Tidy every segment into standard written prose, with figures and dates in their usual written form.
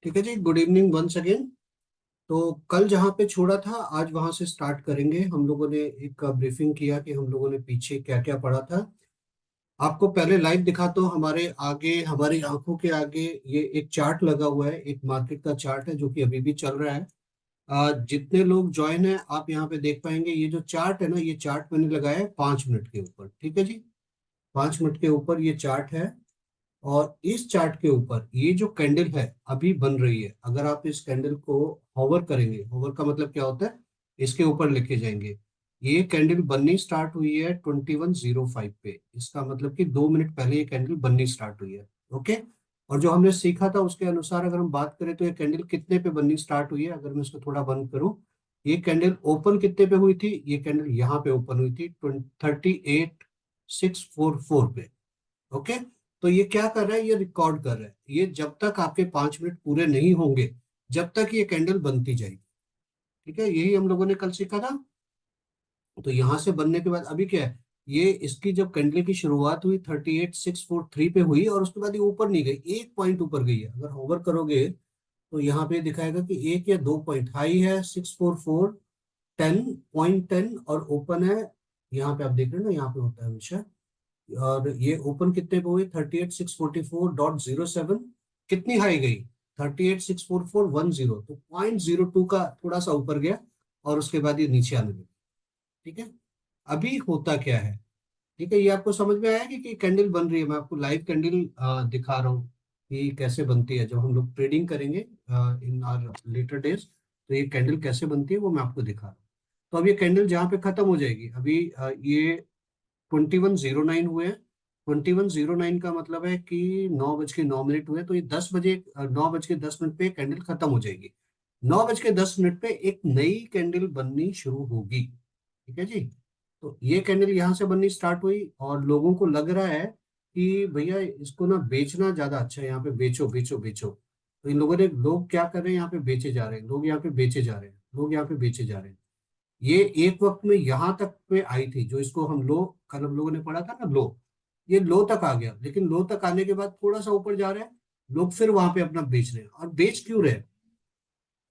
ठीक है जी, good evening once again. तो कल जहाँ पे छोड़ा था आज वहां से स्टार्ट करेंगे। हम लोगों ने एक ब्रीफिंग किया कि हम लोगों ने पीछे क्या क्या पढ़ा था। आपको पहले लाइव दिखाता हूँ। हमारे आगे, हमारी आंखों के आगे ये एक चार्ट लगा हुआ है, एक मार्केट का चार्ट है जो कि अभी भी चल रहा है। जितने लोग ज्वाइन है आप यहाँ पे देख पाएंगे। ये जो चार्ट है ना, ये चार्ट मैंने लगाया है 5 मिनट के ऊपर। ठीक है जी, 5 मिनट के ऊपर ये चार्ट है। और इस चार्ट के ऊपर ये जो कैंडल है अभी बन रही है, अगर आप इस कैंडल को होवर करेंगे, होवर का मतलब क्या होता है, इसके ऊपर लेके जाएंगे। ये कैंडल बननी स्टार्ट हुई है 21:05 पे। इसका मतलब कि 2 मिनट पहले ये कैंडल बननी स्टार्ट हुई है। ओके। और जो हमने सीखा था उसके अनुसार अगर हम बात करें तो ये कैंडल कितने पे बननी स्टार्ट हुई है, अगर मैं इसको थोड़ा बंद करूं। ये कैंडल ओपन कितने पे हुई थी, ये कैंडल यहाँ पे ओपन हुई थी 38,644 पे। ओके। तो ये क्या कर रहा है, ये रिकॉर्ड कर रहा है। ये जब तक आपके 5 मिनट पूरे नहीं होंगे, जब तक ये कैंडल बनती जाएगी। ठीक है, यही हम लोगों ने कल सीखा था। तो यहां से बनने के बाद अभी क्या है, ये इसकी जब कैंडल की शुरुआत हुई 38,643 पे हुई और उसके बाद ये ऊपर नहीं गई, एक पॉइंट ऊपर गई है। अगर होवर करोगे तो यहाँ पे दिखाएगा कि एक या 2 पॉइंट हाई है 644, 10.10 और ओपन है। यहाँ पे आप देख रहे हैं ना, यहाँ पे होता है हमेशा। और ये ओपन कितने पे हुई, 38,644.07। कितनी हाई गई, 38,644.10, तो 0.02 का थोड़ा सा ऊपर गया और उसके बाद ये नीचे आने लगा। ठीक है। अभी होता क्या है, ठीक है, ये आपको समझ में आया कि कैंडल बन रही है। मैं आपको लाइव कैंडल दिखा रहा हूँ कि कैसे बनती है। जब हम लोग ट्रेडिंग करेंगे इन आर लेटर डेज, तो ये कैंडल कैसे बनती है वो मैं आपको दिखा रहा हूँ। तो अब ये कैंडल जहाँ पे खत्म हो जाएगी, अभी ये 21:09 हुए हैं। 21:09 का मतलब है कि 9:09 हुए, तो ये 10 बजे, 9:10 पे कैंडल खत्म हो जाएगी। 9:10 पे एक नई कैंडल बननी शुरू होगी। ठीक है जी। तो ये कैंडल यहाँ से बननी स्टार्ट हुई और लोगों को लग रहा है कि भैया इसको ना बेचना ज्यादा अच्छा है, यहाँ पे बेचो बेचो बेचो। तो इन लोगों ने, लोग क्या कर रहे हैं, यहाँ पे बेचे जा रहे हैं, लोग यहाँ पे बेचे जा रहे हैं, लोग यहाँ पे बेचे जा रहे हैं। ये एक वक्त में यहां तक पे आई थी, जो इसको हम लो, कल हम लोगों ने पढ़ा था ना लो। ये लो तक आ गया, लेकिन लो तक आने के बाद थोड़ा सा ऊपर जा रहा है। लोग फिर वहां पे अपना बेच रहे हैं। और बेच क्यों रहे हैं,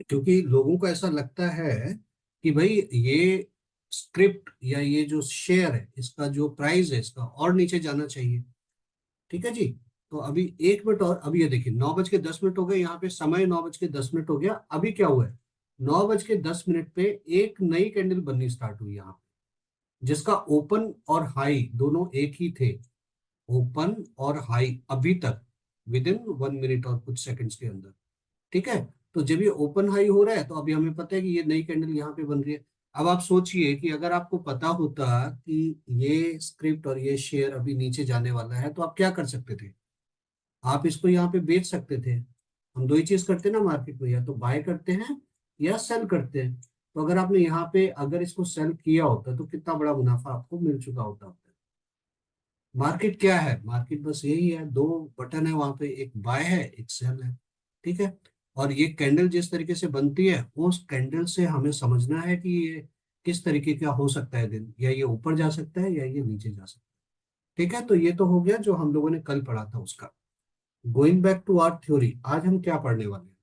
क्योंकि लोगों को ऐसा लगता है कि भाई ये स्क्रिप्ट या ये जो शेयर है इसका जो प्राइस है इसका और नीचे जाना चाहिए। ठीक है जी। तो अभी 1 मिनट और, अभी ये देखिए 9:10 हो गए, यहाँ पे समय 9:10 हो गया। अभी क्या हुआ है, 9:10 पे एक नई कैंडल बननी स्टार्ट हुई यहाँ पे, जिसका ओपन और हाई दोनों एक ही थे। ओपन और हाई अभी तक विद इन 1 मिनट और कुछ सेकंड्स के अंदर। ठीक है। तो जब ये ओपन हाई हो रहा है तो अभी हमें पता है कि ये नई कैंडल यहाँ पे बन रही है। अब आप सोचिए कि अगर आपको पता होता कि ये स्क्रिप्ट और ये शेयर अभी नीचे जाने वाला है तो आप क्या कर सकते थे, आप इसको यहाँ पे बेच सकते थे। हम दो ही चीज करते हैं ना मार्केट में, या तो बाय करते हैं या सेल करते हैं। तो अगर आपने यहाँ पे अगर इसको सेल किया होता तो कितना बड़ा मुनाफा आपको मिल चुका होता। मार्केट क्या है, मार्केट बस यही है, दो बटन है वहां पे, एक बाय है एक सेल है। ठीक है। और ये कैंडल जिस तरीके से बनती है, उस कैंडल से हमें समझना है कि ये किस तरीके का हो सकता है दिन, या ये ऊपर जा सकता है या ये नीचे जा सकता है। ठीक है। तो ये तो हो गया जो हम लोगों ने कल पढ़ा था उसका। Going back to our theory, आज हम क्या पढ़ने वाले हैं।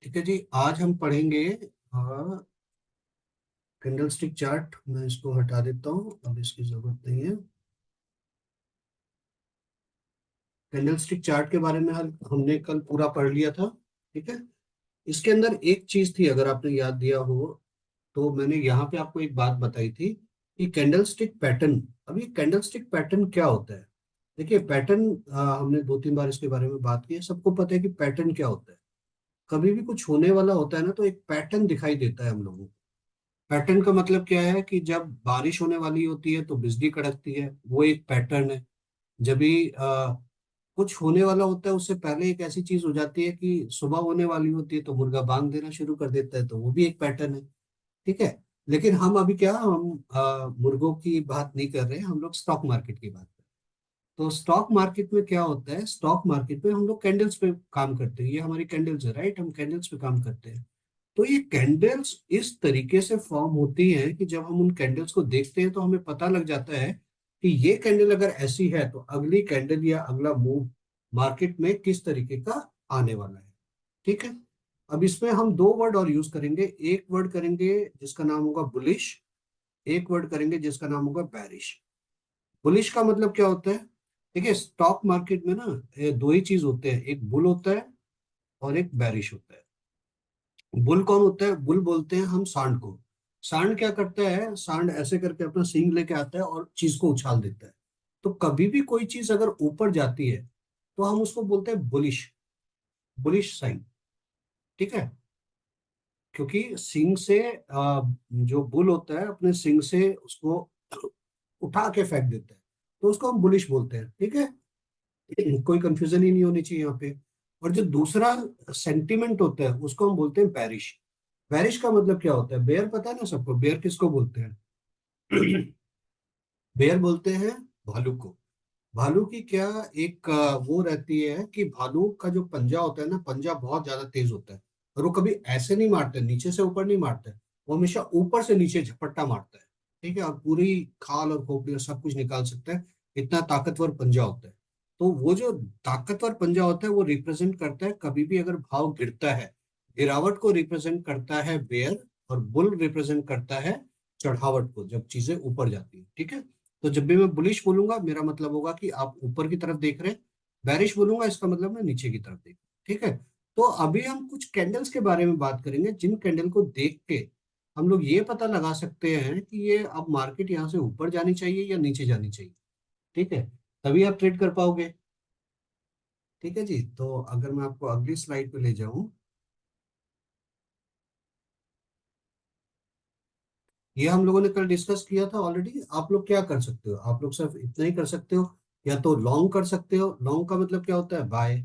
ठीक है जी, आज हम पढ़ेंगे कैंडल स्टिक चार्ट। मैं इसको हटा देता हूँ, अब इसकी जरूरत नहीं है। कैंडल स्टिक चार्ट के बारे में हमने कल पूरा पढ़ लिया था। ठीक है। इसके अंदर एक चीज थी, अगर आपने याद दिया हो, तो मैंने यहाँ पे आपको एक बात बताई थी कि कैंडल स्टिक पैटर्न। अभी कैंडल स्टिक पैटर्न क्या होता है, देखिए पैटर्न, हमने 2-3 बार इसके बारे में बात की है, सबको पता है कि पैटर्न क्या होता है। कभी भी कुछ होने वाला होता है ना, तो एक पैटर्न दिखाई देता है हम लोगों को। पैटर्न का मतलब क्या है कि जब बारिश होने वाली होती है तो बिजली कड़कती है, वो एक पैटर्न है। जब भी कुछ होने वाला होता है उससे पहले एक ऐसी चीज हो जाती है कि सुबह होने वाली होती है तो मुर्गा बांग देना शुरू कर देता है, तो वो भी एक पैटर्न है। ठीक है। लेकिन हम अभी क्या, हम मुर्गों की बात नहीं कर रहे हैं, हम लोग स्टॉक मार्केट की बात कर रहे हैं। तो स्टॉक मार्केट में क्या होता है, स्टॉक मार्केट में हम लोग कैंडल्स पे काम करते हैं। ये हमारी कैंडल्स है, राइट, हम कैंडल्स पे काम करते हैं। तो ये कैंडल्स इस तरीके से फॉर्म होती हैं कि जब हम उन कैंडल्स को देखते हैं तो हमें पता लग जाता है कि ये कैंडल अगर ऐसी है तो अगली कैंडल या अगला मूव मार्केट में किस तरीके का आने वाला है। ठीक है, अब इसमें हम दो वर्ड और यूज करेंगे। एक वर्ड करेंगे जिसका नाम होगा बुलिश, एक वर्ड करेंगे जिसका नाम होगा बैरिश। बुलिश का मतलब क्या होता है? देखिए, स्टॉक मार्केट में ना ये दो ही चीज होते हैं, एक बुल होता है और एक बैरिश होता है। बुल कौन होता है? बुल बोलते हैं हम सांड को। सांड क्या करता है? सांड ऐसे करके अपना सींग लेके आता है और चीज को उछाल देता है। तो कभी भी कोई चीज अगर ऊपर जाती है तो हम उसको बोलते हैं बुलिश, बुलिश साइन। ठीक है, क्योंकि सिंग से जो बुल होता है अपने सिंग से उसको उठा के फेंक देता है, तो उसको हम बुलिश बोलते हैं। ठीक है, कोई कंफ्यूजन ही नहीं होनी चाहिए यहाँ पे। और जो दूसरा सेंटिमेंट होता है उसको हम बोलते हैं बैरिश। बैरिश का मतलब क्या होता है? बेयर पता है ना सबको, बेयर किसको बोलते हैं? बेयर बोलते हैं भालू को। भालू की क्या एक वो रहती है कि भालू का जो पंजा होता है ना, पंजा बहुत ज्यादा तेज होता है। और वो कभी ऐसे नहीं मारते, नीचे से ऊपर नहीं मारते, वो हमेशा ऊपर से नीचे झपट्टा मारता है। ठीक है, और पूरी खाल और खोपड़ी और सब कुछ निकाल सकता है, इतना ताकतवर पंजा होता है। तो वो जो ताकतवर पंजा होता है वो रिप्रेजेंट करता है, कभी भी अगर भाव गिरता है, गिरावट को रिप्रेजेंट करता है बेयर, और बुल रिप्रेजेंट करता है चढ़ावट को, जब चीजें ऊपर जाती है। ठीक है, तो जब भी मैं बुलिश बोलूंगा मेरा मतलब होगा कि आप ऊपर की तरफ देख रहे हैं, बैरिश बोलूंगा इसका मतलब मैं नीचे की तरफ देख रहा हूं। ठीक है, तो अभी हम कुछ कैंडल्स के बारे में बात करेंगे, जिन कैंडल को देख के हम लोग ये पता लगा सकते हैं कि ये अब मार्केट यहाँ से ऊपर जानी चाहिए या नीचे जानी चाहिए। ठीक है, तभी आप ट्रेड कर पाओगे। ठीक है जी, तो अगर मैं आपको अगली स्लाइड पे ले जाऊं, ये हम लोगों ने कल डिस्कस किया था ऑलरेडी। आप लोग क्या कर सकते हो? आप लोग सिर्फ इतना ही कर सकते हो, या तो लॉन्ग कर सकते हो। लॉन्ग का मतलब क्या होता है? बाय।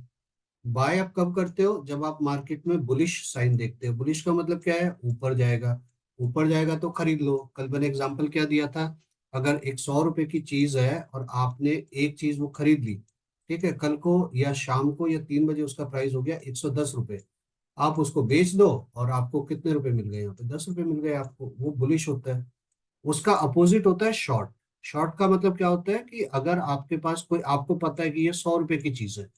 बाय आप कब करते हो? जब आप मार्केट में बुलिश साइन देखते हो। बुलिश का मतलब क्या है? ऊपर जाएगा। ऊपर जाएगा तो खरीद लो। कल मैंने एग्जांपल क्या दिया था? अगर एक 100 रुपए की चीज है और आपने एक चीज वो खरीद ली, ठीक है, कल को या शाम को या 3 बजे उसका प्राइस हो गया 110 रुपए, आप उसको बेच दो और आपको कितने रुपए मिल गए? यहाँ पे 10 रुपए मिल गए आपको। वो बुलिश होता है। उसका अपोजिट होता है शॉर्ट। शॉर्ट का मतलब क्या होता है कि अगर आपके पास कोई, आपको पता है कि ये 100 रुपए की चीज है,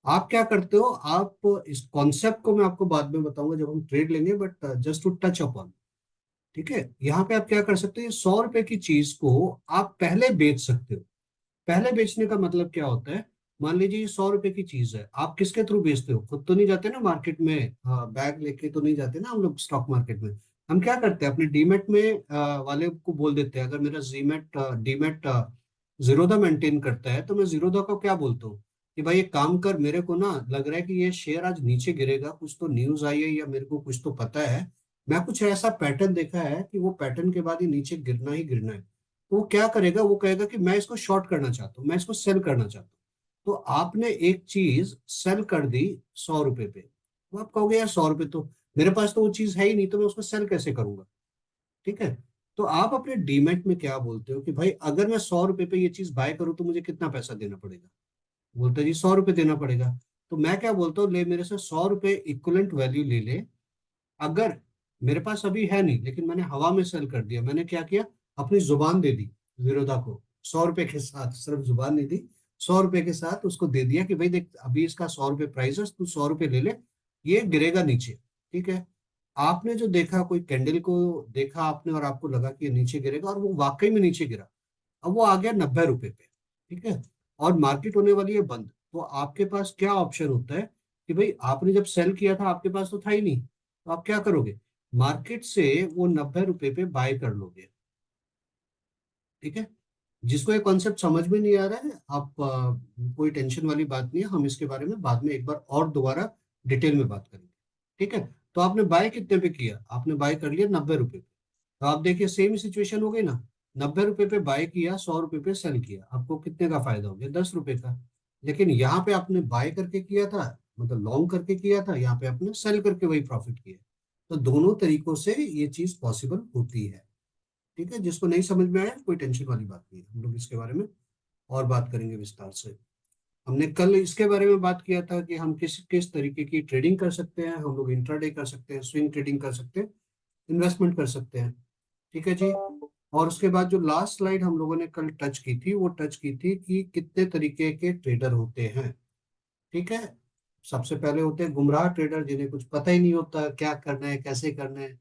आप क्या करते हो? आप इस कॉन्सेप्ट को मैं आपको बाद में बताऊंगा जब हम ट्रेड लेंगे, but just to touch upon. ठीक है, यहाँ पे आप क्या कर सकते हो? 100 रुपए की चीज को आप पहले बेच सकते हो। पहले बेचने का मतलब क्या होता है? मान लीजिए 100 रुपए की चीज है, आप किसके थ्रू बेचते हो? खुद तो नहीं जाते ना मार्केट में, बैग लेके तो नहीं जाते ना हम लोग स्टॉक मार्केट में। हम क्या करते हैं? अपने डीमेट में वाले को बोल देते हैं, अगर मेरा जीमेट डीमेट जीरोधा मेंटेन करता है तो मैं जीरोधा को क्या बोलता हूँ कि भाई एक काम कर, मेरे को ना लग रहा है कि ये शेयर आज नीचे गिरेगा, कुछ तो न्यूज आई है या मेरे को कुछ तो पता है, मैं कुछ ऐसा पैटर्न देखा है कि वो पैटर्न के बाद ही नीचे गिरना ही गिरना है। तो वो क्या करेगा? वो कहेगा कि मैं इसको शॉर्ट करना चाहता हूँ, मैं इसको सेल करना चाहता हूँ। तो आपने एक चीज सेल कर दी 100 रुपए पे, तो आप कहोगे यार 100 रुपए तो मेरे पास तो वो चीज है ही नहीं, तो मैं उसको सेल कैसे करूंगा? ठीक है, तो आप अपने डीमेट में क्या बोलते हो कि भाई अगर मैं 100 रुपए पे ये चीज बाय करूँ तो मुझे कितना पैसा देना पड़ेगा? बोलते जी 100 रुपए देना पड़ेगा। तो मैं क्या बोलता हूँ, ले मेरे से 100 रुपए इक्वलेंट वैल्यू ले ले। अगर मेरे पास अभी है नहीं, लेकिन मैंने हवा में सेल कर दिया, मैंने क्या किया? अपनी जुबान दे दी जीरोधा को 100 रुपए के साथ, सिर्फ जुबान नहीं दी, 100 रुपए के साथ उसको दे दिया कि भाई देख अभी इसका 100 रुपए प्राइस है, तू 100 रुपए ले ले, ये गिरेगा नीचे। ठीक है, आपने जो देखा, कोई कैंडल को देखा आपने और आपको लगा कि ये नीचे गिरेगा, और वो वाकई में नीचे गिरा। अब वो आ गया 90 रुपए पे। ठीक है, और मार्केट होने वाली है बंद, तो आपके पास क्या ऑप्शन होता है कि भाई आपने जब सेल किया था आपके पास तो था ही नहीं, तो आप क्या करोगे? मार्केट से वो 90 रुपए पे बाय कर लोगे। ठीक है, जिसको ये कॉन्सेप्ट समझ में नहीं आ रहा है, आप कोई टेंशन वाली बात नहीं है, हम इसके बारे में बाद में एक बार और दोबारा डिटेल में बात करेंगे। ठीक है, तो आपने बाय कितने पे किया? आपने बाय कर लिया 90 रुपए पे। तो आप देखिए सेम सिचुएशन हो गई ना, 90 रुपए पे बाय किया, 100 रुपए पे सेल किया, आपको कितने का फायदा हो गया? 10 रुपए का। लेकिन यहाँ पे आपने बाय करके किया था, मतलब लॉन्ग करके किया था, यहाँ पे आपने सेल करके वही प्रॉफिट किया। तो दोनों तरीकों से ये चीज पॉसिबल होती है। ठीक है, जिसको नहीं समझ में आया कोई टेंशन वाली बात नहीं है, हम लोग इसके बारे में और बात करेंगे विस्तार से। हमने कल इसके बारे में बात किया था कि हम किस किस तरीके की ट्रेडिंग कर सकते हैं। हम लोग इंट्राडे कर सकते हैं, स्विंग ट्रेडिंग कर सकते हैं, इन्वेस्टमेंट कर सकते हैं। ठीक है जी, और उसके बाद जो लास्ट स्लाइड हम लोगों ने कल टच की थी, वो टच की थी कि कितने तरीके के ट्रेडर होते हैं। ठीक है, सबसे पहले होते हैं गुमराह ट्रेडर, जिन्हें कुछ पता ही नहीं होता क्या करना है कैसे करना है।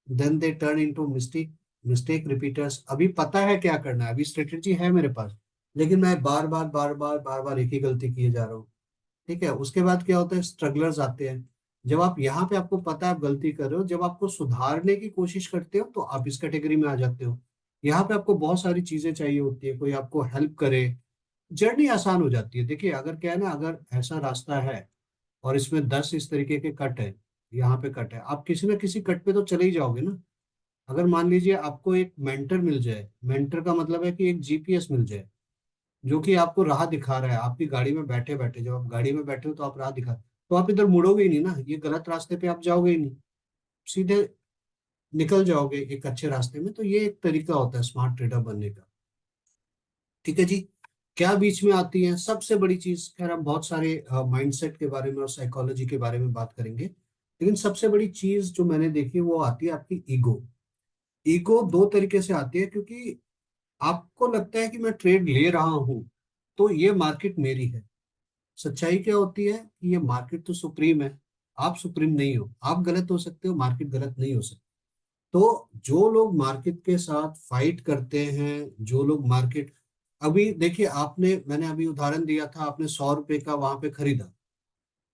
Then they turn into mistake mistake repeaters. अभी पता है क्या करना है, अभी स्ट्रेटेजी है मेरे पास, लेकिन मैं बार बार एक ही गलती किए जा रहा हूँ। ठीक है, उसके बाद क्या होता है, स्ट्रगलर्स आते हैं। जब आप यहाँ पे आपको पता है आप गलती कर रहे हो, जब आपको सुधारने की कोशिश करते हो तो आप इस कैटेगरी में आ जाते हो। यहाँ पे आपको बहुत सारी चीजें चाहिए होती है, कोई आपको हेल्प करे, जर्नी आसान हो जाती है। देखिए अगर क्या है ना, अगर ऐसा रास्ता है और इसमें 10 इस तरीके के कट है, यहाँ पे कट है, आप किसी ना किसी कट पे तो चले ही जाओगे ना। अगर मान लीजिए आपको एक मेंटर मिल जाए, मेंटर का मतलब है कि एक जीपीएस मिल जाए जो कि आपको राह दिखा रहा है, आपकी गाड़ी में बैठे बैठे, जब आप गाड़ी में बैठे हो तो आप राह दिखा, तो आप इधर मुड़ोगे ही नहीं ना, ये गलत रास्ते पे आप जाओगे ही नहीं, सीधे निकल जाओगे एक अच्छे रास्ते में। तो ये एक तरीका होता है स्मार्ट ट्रेडर बनने का। ठीक है जी। क्या बीच में आती है सबसे बड़ी चीज, खैर हम बहुत सारे माइंडसेट के बारे में और साइकोलॉजी के बारे में बात करेंगे, लेकिन सबसे बड़ी चीज जो मैंने देखी वो आती है आपकी ईगो। ईगो दो तरीके से आती है, क्योंकि आपको लगता है कि मैं ट्रेड ले रहा हूं तो ये मार्केट मेरी है। सच्चाई क्या होती है कि ये मार्केट तो सुप्रीम है, आप सुप्रीम नहीं हो। आप गलत हो सकते हो, मार्केट गलत नहीं हो सकती। तो जो लोग मार्केट के साथ फाइट करते हैं, जो लोग मार्केट, अभी देखिए आपने, मैंने अभी उदाहरण दिया था, आपने 100 रुपए का वहां पे खरीदा,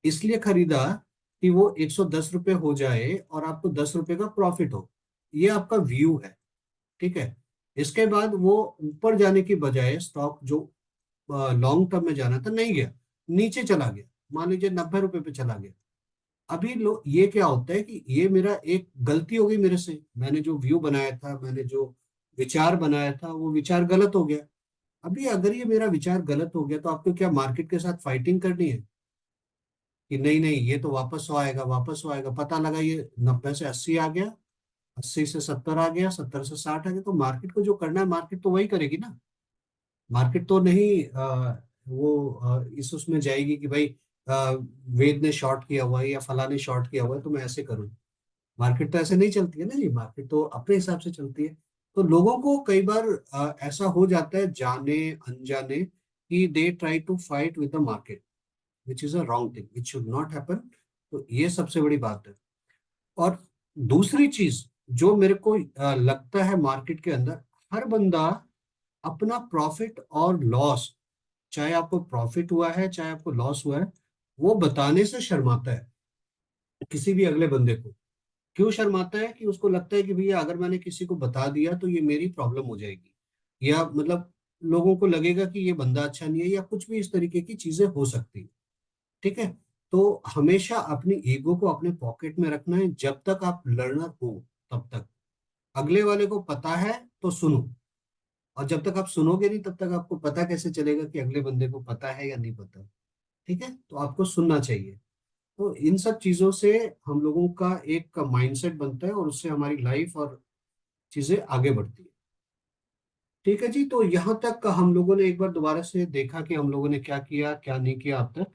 इसलिए खरीदा कि वो 110 रुपए हो जाए और आपको 10 रुपए का प्रॉफिट हो। ये आपका व्यू है। ठीक है। इसके बाद वो ऊपर जाने की बजाय स्टॉक जो लॉन्ग टर्म में जाना था नहीं गया, नीचे चला गया, मान लीजिए 90 रुपए पे चला गया। अभी लो ये क्या होता है कि ये मेरा एक गलती हो गई मेरे से, मैंने जो व्यू बनाया था, मैंने जो विचार बनाया था वो विचार गलत हो गया। अभी अगर ये मेरा विचार गलत हो गया तो आपको क्या मार्केट के साथ फाइटिंग करनी है कि नहीं नहीं ये तो वापस हो आएगा, वापस हो आएगा, पता लगा ये 90 से 80 आ गया, 80 से 70 आ गया, 70 से 60 आ गया, तो मार्केट को जो करना है मार्केट तो वही करेगी ना। मार्केट तो नहीं वो इस उसमें जाएगी कि भाई वेद ने शॉर्ट किया हुआ है या फला ने शॉर्ट किया हुआ है तो मैं ऐसे करूँ। मार्केट तो ऐसे नहीं चलती है ना, ये मार्केट तो अपने हिसाब से चलती है। तो लोगों को कई बार ऐसा हो जाता है जाने अनजाने कि they try to fight with the market, which is a wrong thing, which should not happen. तो ये सबसे बड़ी बात है। और दूसरी चीज जो मेरे को लगता है मार्केट के अंदर, हर बंदा अपना प्रॉफिट और लॉस, चाहे आपको प्रॉफिट हुआ है चाहे आपको लॉस हुआ है, वो बताने से शर्माता है किसी भी अगले बंदे को। क्यों शर्माता है कि उसको लगता है कि भैया अगर मैंने किसी को बता दिया तो ये मेरी प्रॉब्लम हो जाएगी, या मतलब लोगों को लगेगा कि ये बंदा अच्छा नहीं है, या कुछ भी इस तरीके की चीजें हो सकती है। ठीक है। तो हमेशा अपनी ईगो को अपने पॉकेट में रखना है, जब तक आप लर्नर हो तब तक। अगले वाले को पता है तो सुनो, और जब तक आप सुनोगे नहीं तब तक आपको पता कैसे चलेगा कि अगले बंदे को पता है या नहीं पता। ठीक है, तो आपको सुनना चाहिए। तो इन सब चीजों से हम लोगों का एक माइंडसेट बनता है और उससे हमारी लाइफ और चीजें आगे बढ़ती है। ठीक है जी। तो यहाँ तक हम लोगों ने एक बार दोबारा से देखा कि हम लोगों ने क्या किया क्या नहीं किया अब तक।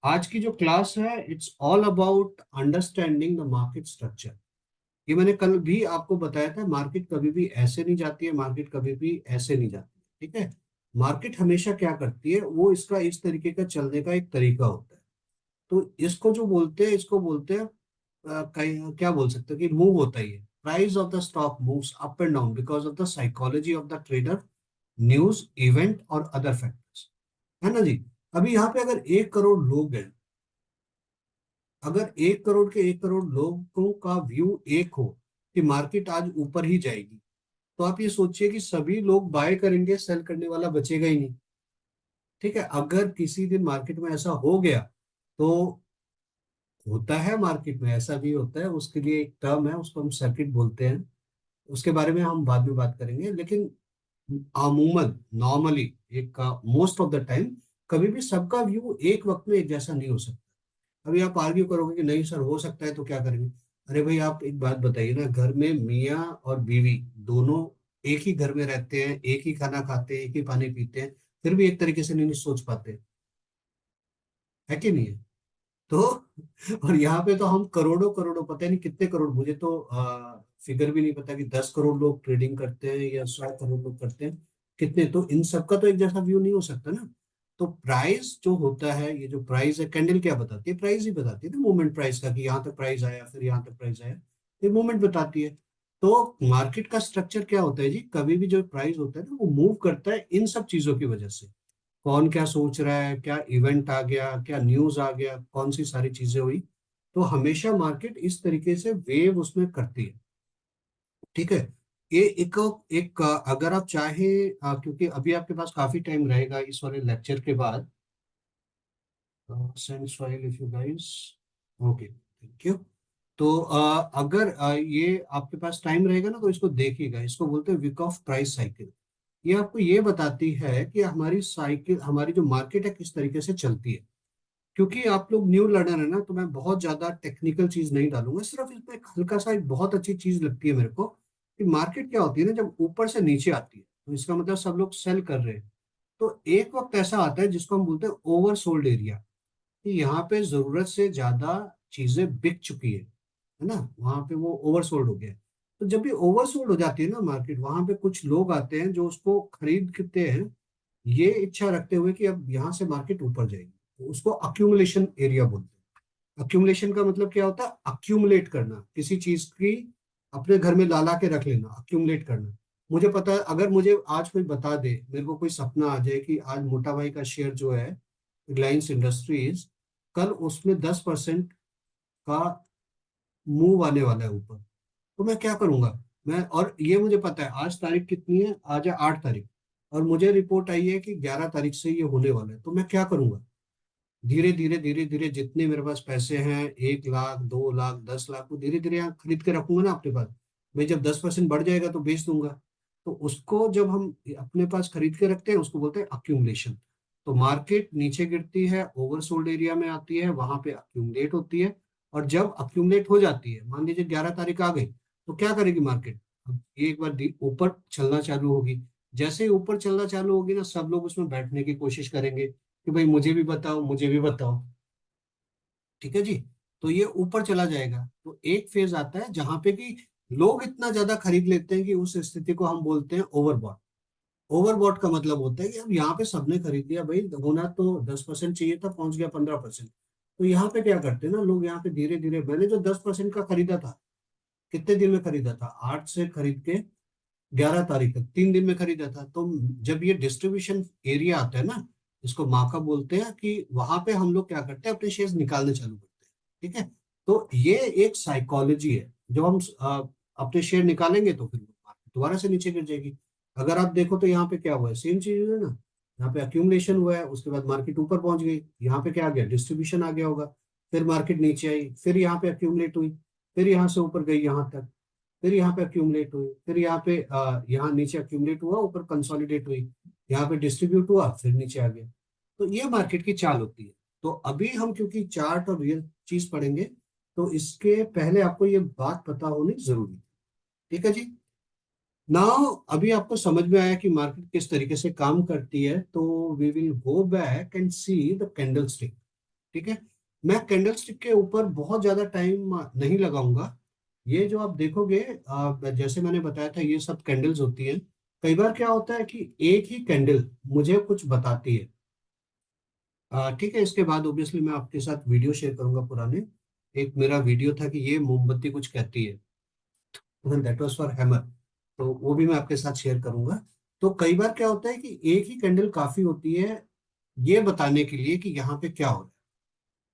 आज की जो क्लास है it's all about understanding the market structure. ये मैंने कल भी आपको बताया था, मार्केट कभी भी ऐसे नहीं जाती है, मार्केट कभी भी ऐसे नहीं जाती है। ठीक है। मार्केट हमेशा क्या करती है, वो इसका इस तरीके का चलने का एक तरीका होता है। तो इसको जो बोलते हैं, इसको बोलते हैं कहीं क्या बोल सकते हो कि मूव होता ही है। Price of the stock moves up and down because of the psychology of the trader, news event और अदर फैक्टर्स। है ना जी। अभी यहाँ पे अगर 1 करोड़ लोग हैं, अगर 1 करोड़ के 1 करोड़ लोगों का व्यू एक हो कि मार्केट आज ऊपर ही जाएगी, तो आप ये सोचिए कि सभी लोग बाय करेंगे, सेल करने वाला बचेगा ही नहीं। ठीक है। अगर किसी दिन मार्केट में ऐसा हो गया तो, होता है मार्केट में ऐसा भी होता है, उसके लिए एक टर्म है, उसको हम सर्किट बोलते हैं, उसके बारे में हम बाद में बात करेंगे। लेकिन अमूमन नॉर्मली एक मोस्ट ऑफ द टाइम कभी भी सबका व्यू एक वक्त में एक जैसा नहीं हो सकता। अभी आप आर्ग्यू करोगे कि नहीं सर हो सकता है तो क्या करेंगे। अरे भाई आप एक बात बताइए ना, घर में मियाँ और बीवी दोनों एक ही घर में रहते हैं, एक ही खाना खाते हैं, एक ही पानी पीते हैं, फिर भी एक तरीके से नहीं सोच पाते, है कि नहीं है। तो और यहाँ पे तो हम करोड़ों करोड़ों, पता नहीं कितने करोड़, मुझे तो फिगर भी नहीं पता कि 10 करोड़ लोग ट्रेडिंग करते हैं या 100 करोड़ लोग करते हैं, कितने, तो इन सबका तो एक जैसा व्यू नहीं हो सकता ना। तो प्राइस जो होता है, ये जो प्राइस है, कैंडल क्या बताती है? प्राइस ही बताती है ना, मूवमेंट प्राइस का, कि यहाँ तक प्राइस आया फिर यहाँ तक प्राइस आया, ये मूवमेंट बताती है। तो मार्केट का स्ट्रक्चर क्या होता है जी, कभी भी जो प्राइस होता है ना, वो मूव करता है इन सब चीजों की वजह से। कौन क्या सोच रहा है, क्या इवेंट आ गया, क्या न्यूज आ गया, कौन सी सारी चीजें हुई। तो हमेशा मार्केट इस तरीके से वेव उसमें करती है। ठीक है। ये एक अगर आप चाहें, क्योंकि अभी आपके पास काफी टाइम रहेगा इस वाले लेक्चर के बाद। Send file if you guys. Okay, thank you. तो अगर ये आपके पास टाइम रहेगा ना, तो इसको देखिएगा, इसको बोलते हैं वीक ऑफ प्राइस साइकिल। ये आपको ये बताती है कि हमारी साइकिल, हमारी जो मार्केट है, किस तरीके से चलती है। क्योंकि आप लोग न्यू लर्नर है ना, तो मैं बहुत ज्यादा टेक्निकल चीज नहीं डालूंगा, सिर्फ इसमें एक हल्का सा, एक बहुत अच्छी चीज लगती है मेरे को, कि मार्केट क्या होती है ना, जब ऊपर से नीचे आती है तो इसका मतलब सब लोग सेल कर रहे हैं। तो एक वक्त ऐसा आता है जिसको हम बोलते हैं ओवर सोल्ड एरिया, कि यहाँ पे जरूरत से ज्यादा चीजें बिक चुकी है ना, वहां पे वो ओवरसोल्ड हो गया है। तो जब भी ओवरसोल्ड हो जाती है ना मार्केट, वहां पे कुछ लोग आते हैं जो उसको खरीदते हैं, ये इच्छा रखते हुए कि अब यहाँ से मार्केट ऊपर जाएगी। तो उसको अक्यूमुलेशन एरिया बोलते हैं। अक्यूमुलेशन का मतलब क्या होता है? अक्यूमुलेट करना किसी चीज की, अपने घर में ला के रख लेना, अक्यूमुलेट करना। मुझे पता है, अगर मुझे आज कोई बता दे, मेरे को कोई सपना आ जाए कि आज मोटा भाई का शेयर जो है, रिलायंस इंडस्ट्रीज, कल उसमें 10% का मूव आने वाला है ऊपर, तो मैं क्या करूंगा? मैं, और ये मुझे पता है आज तारीख कितनी है, आज है 8 तारीख, और मुझे रिपोर्ट आई है कि 11 तारीख से ये होने वाला है, तो मैं क्या करूंगा? धीरे धीरे धीरे धीरे जितने मेरे पास पैसे हैं, 1 लाख, 2 लाख, 10 लाख, वो धीरे धीरे यहाँ खरीद के रखूंगा ना अपने पास। भाई जब 10% बढ़ जाएगा तो बेच दूंगा। तो उसको जब हम अपने पास खरीद के रखते हैं, उसको बोलते हैं अक्यूमुलेशन। तो मार्केट नीचे गिरती है, ओवरसोल्ड एरिया में आती है, वहां पे अक्यूमुलेट होती है। और जब अक्यूमुलेट हो जाती है, मान लीजिए 11 तारीख आ गई, तो क्या करेगी मार्केट? अब एक बार ऊपर चलना चालू होगी। जैसे ही ऊपर चलना चालू होगी ना, सब लोग उसमें बैठने की कोशिश करेंगे कि भाई मुझे भी बताओ, मुझे भी बताओ। ठीक है जी। तो ये ऊपर चला जाएगा, तो एक फेज आता है जहां पे कि लोग इतना ज्यादा खरीद लेते हैं कि उस स्थिति को हम बोलते हैं ओवरबॉट। ओवरबॉट का मतलब होता है कि अब यहाँ पे सबने खरीद लिया, भाई होना तो 10% चाहिए था, पहुंच गया 15%। तो यहाँ पे क्या करते हैं ना लोग, यहाँ पे धीरे धीरे, मैंने जो 10% का खरीदा था, कितने दिन में खरीदा था? 8 से खरीद के 11 तारीख तक 3 दिन में खरीदा था। तो जब ये डिस्ट्रीब्यूशन एरिया आता है ना, इसको मार्कअप बोलते हैं, कि वहां पे हम लोग क्या करते हैं, अपने शेयर्स निकालने चालू करते हैं। ठीक है। तो ये एक साइकोलॉजी है। जब हम अपने शेयर निकालेंगे तो फिर मार्केट दोबारा से नीचे गिर जाएगी। अगर आप देखो तो यहाँ पे क्या हुआ है, सेम चीज है ना। यहाँ पे अक्यूमुलेशन हुआ है, उसके बाद मार्केट ऊपर पहुंच गई, यहाँ पे क्या आ गया, डिस्ट्रीब्यूशन आ गया होगा। फिर मार्केट नीचे आई, फिर यहाँ पे अक्यूमुलेट हुई, फिर यहाँ से ऊपर गई यहाँ तक, फिर यहाँ पे अक्यूमुलेट हुई, फिर यहाँ पे यहाँ नीचे अक्यूमुलेट हुआ, ऊपर कंसोलिडेट हुई, यहाँ पे डिस्ट्रीब्यूट हुआ, फिर नीचे आ गया। तो ये मार्केट की चाल होती है। तो अभी हम क्योंकि चार्ट और रियल चीज पढ़ेंगे, तो इसके पहले आपको ये बात पता होनी जरूरी है। ठीक है जी। नाउ अभी आपको समझ में आया कि मार्केट किस तरीके से काम करती है, तो we will go back and see the candlestick. ठीक है। मैं कैंडल स्टिक के ऊपर बहुत ज्यादा टाइम नहीं लगाऊंगा। ये जो आप देखोगे, जैसे मैंने बताया था, ये सब कैंडल्स होती हैं। कई बार क्या होता है कि एक ही कैंडल मुझे कुछ बताती है। ठीक है। इसके बाद ऑब्वियसली मैं आपके साथ वीडियो शेयर करूंगा पुराने। एक मेरा वीडियो था कि ये मोमबत्ती कुछ कहती है, दैट वाज फॉर हैमर। तो वो भी मैं आपके साथ शेयर करूंगा। तो कई बार क्या होता है कि एक ही कैंडल काफी होती है ये बताने के लिए कि यहाँ पे क्या हो रहा है।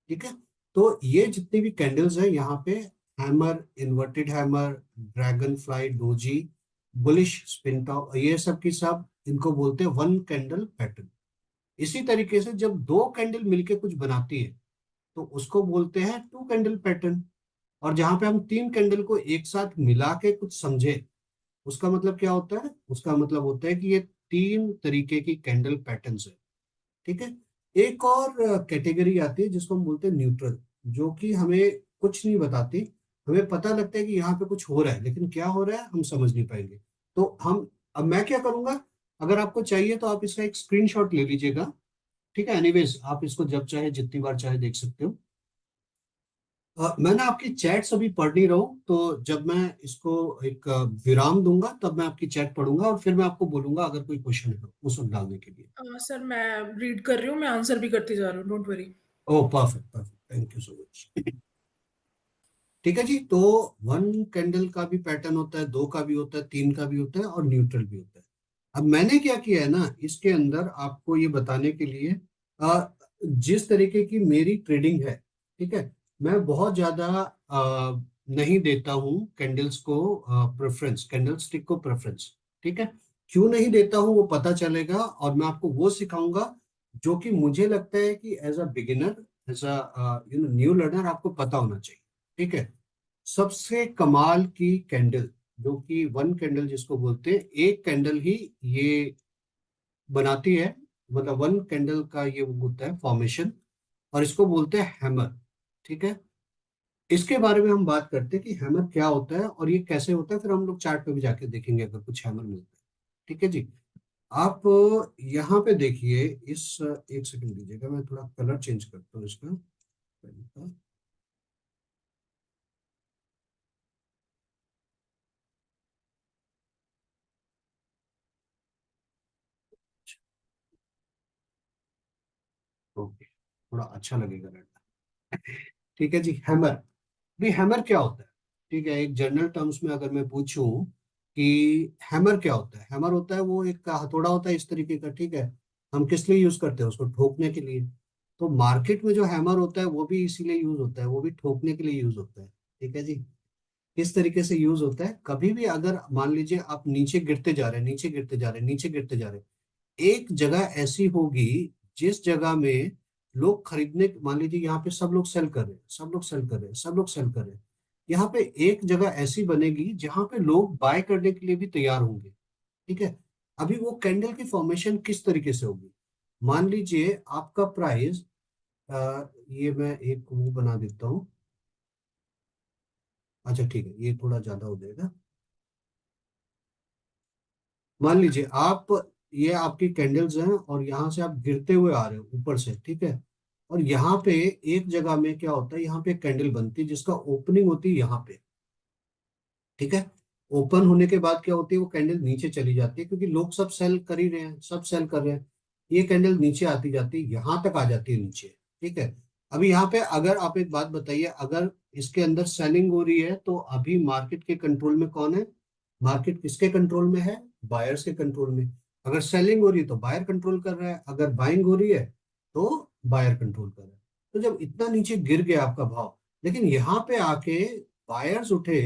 ठीक है। तो ये जितनी भी कैंडल्स है यहाँ पे, hammer, inverted hammer, dragon fly, doji, bullish spin top, ये सब की सब, इनको बोलते हैं वन कैंडल पैटर्न। इसी तरीके से जब दो कैंडल मिलके कुछ बनाती है, तो उसको बोलते हैं टू कैंडल पैटर्न। और जहां पे हम तीन कैंडल को एक साथ मिला के कुछ समझे, उसका मतलब क्या होता है? उसका मतलब होता है कि ये तीन तरीके की कैंडल पैटर्न्स है। ठीक है। एक और कैटेगरी आती है जिसको हम बोलते हैं न्यूट्रल, जो कि हमें कुछ नहीं बताती। हमें पता लगता है कि यहाँ पे कुछ हो रहा है, लेकिन क्या हो रहा है हम समझ नहीं पाएंगे। तो हम, अब मैं क्या करूंगा, अगर आपको चाहिए तो आप इसका एक स्क्रीनशॉट ले लीजिएगा। ठीक है। एनीवेज आप इसको जब चाहे जितनी बार चाहे देख सकते हो। मैं ना आपकी चैट्स अभी पढ़ नहीं रहा हूँ, तो जब मैं इसको एक विराम दूंगा तब मैं आपकी चैट पढ़ूंगा और फिर मैं आपको बोलूंगा अगर कोई क्वेश्चन है तो उस वक्त डालने के लिए। सर मैं रीड कर रही हूँ, मैं आंसर भी करती जा रही हूँ, don't worry. Oh perfect perfect, thank you so much. ठीक है जी, तो वन कैंडल का भी पैटर्न होता है, दो का भी होता है, तीन का भी होता है और न्यूट्रल भी होता है। अब मैंने क्या किया है ना इसके अंदर आपको ये बताने के लिए, जिस तरीके की मेरी ट्रेडिंग है, ठीक है, मैं बहुत ज्यादा नहीं देता हूँ कैंडल्स को प्रेफरेंस, कैंडल स्टिक को प्रेफरेंस। ठीक है, क्यों नहीं देता हूँ वो पता चलेगा और मैं आपको वो सिखाऊंगा जो कि मुझे लगता है कि as a beginner, as a new learner आपको पता होना चाहिए। ठीक है, सबसे कमाल की कैंडल जो कि वन कैंडल जिसको बोलते हैं, एक कैंडल ही ये बनाती है, मतलब वन कैंडल का ये वो होता है फॉर्मेशन, और इसको बोलते हैं हैमर। ठीक है, इसके बारे में हम बात करते हैं कि हैमर क्या होता है और ये कैसे होता है, फिर हम लोग चार्ट पे भी जाके देखेंगे अगर कुछ हैमर मिलता है। ठीक है जी, आप यहाँ पे देखिए इस, एक सेकंड दीजिएगा, मैं थोड़ा कलर चेंज करता हूँ इसका पेन का। ओके, थोड़ा अच्छा लगेगा रेड। ठीक है जी, हैमर। भी हैमर क्या होता है? ठीक है, एक जनरल टर्म्स में अगर मैं पूछूं कि हैमर क्या होता है, हैमर होता है वो एक हथौड़ा होता है इस तरीके का। ठीक है, हम किस लिए यूज करते हैं उसको? ठोकने के लिए। तो मार्केट में जो हैमर होता है वो भी इसीलिए यूज होता है, वो भी ठोकने के लिए यूज होता है। ठीक है जी, किस तरीके से यूज होता है, कभी भी अगर मान लीजिए आप नीचे गिरते जा रहे हैं, नीचे गिरते जा रहे हैं, नीचे गिरते जा रहे हैं, एक जगह ऐसी होगी जिस जगह में लोग खरीदने, मान लीजिए यहाँ पे सब लोग सेल कर रहे हैं, सब लोग सेल कर रहे हैं, सब लोग सेल कर रहे हैं, यहाँ पे एक जगह ऐसी बनेगी जहां पे लोग बाय करने के लिए भी तैयार होंगे। ठीक है, अभी वो कैंडल की फॉर्मेशन किस तरीके से होगी? मान लीजिए आपका प्राइस, ये मैं एक वो बना देता हूँ। अच्छा ठीक है, ये थोड़ा ज्यादा हो जाएगा। मान लीजिए आप, ये आपकी कैंडल्स हैं और यहाँ से आप गिरते हुए आ रहे हो ऊपर से। ठीक है, और यहाँ पे एक जगह में क्या होता है, यहाँ पे एक कैंडल बनती है जिसका ओपनिंग होती है यहाँ पे। ठीक है, ओपन होने के बाद क्या होती है, वो कैंडल नीचे चली जाती है क्योंकि लोग सब सेल कर ही रहे हैं, सब सेल कर रहे हैं। ये कैंडल नीचे आती जाती है, यहाँ तक आ जाती है नीचे। ठीक है, अभी यहाँ पे अगर आप एक बात बताइए, अगर इसके अंदर सेलिंग हो रही है तो अभी मार्केट के कंट्रोल में कौन है? मार्केट किसके कंट्रोल में है? बायर्स के कंट्रोल में। अगर सेलिंग हो रही है तो बायर कंट्रोल कर रहा है, अगर बाइंग हो रही है तो बायर कंट्रोल कर रहा है। तो जब इतना नीचे गिर गया आपका भाव, लेकिन यहाँ पे आके बायर्स उठे,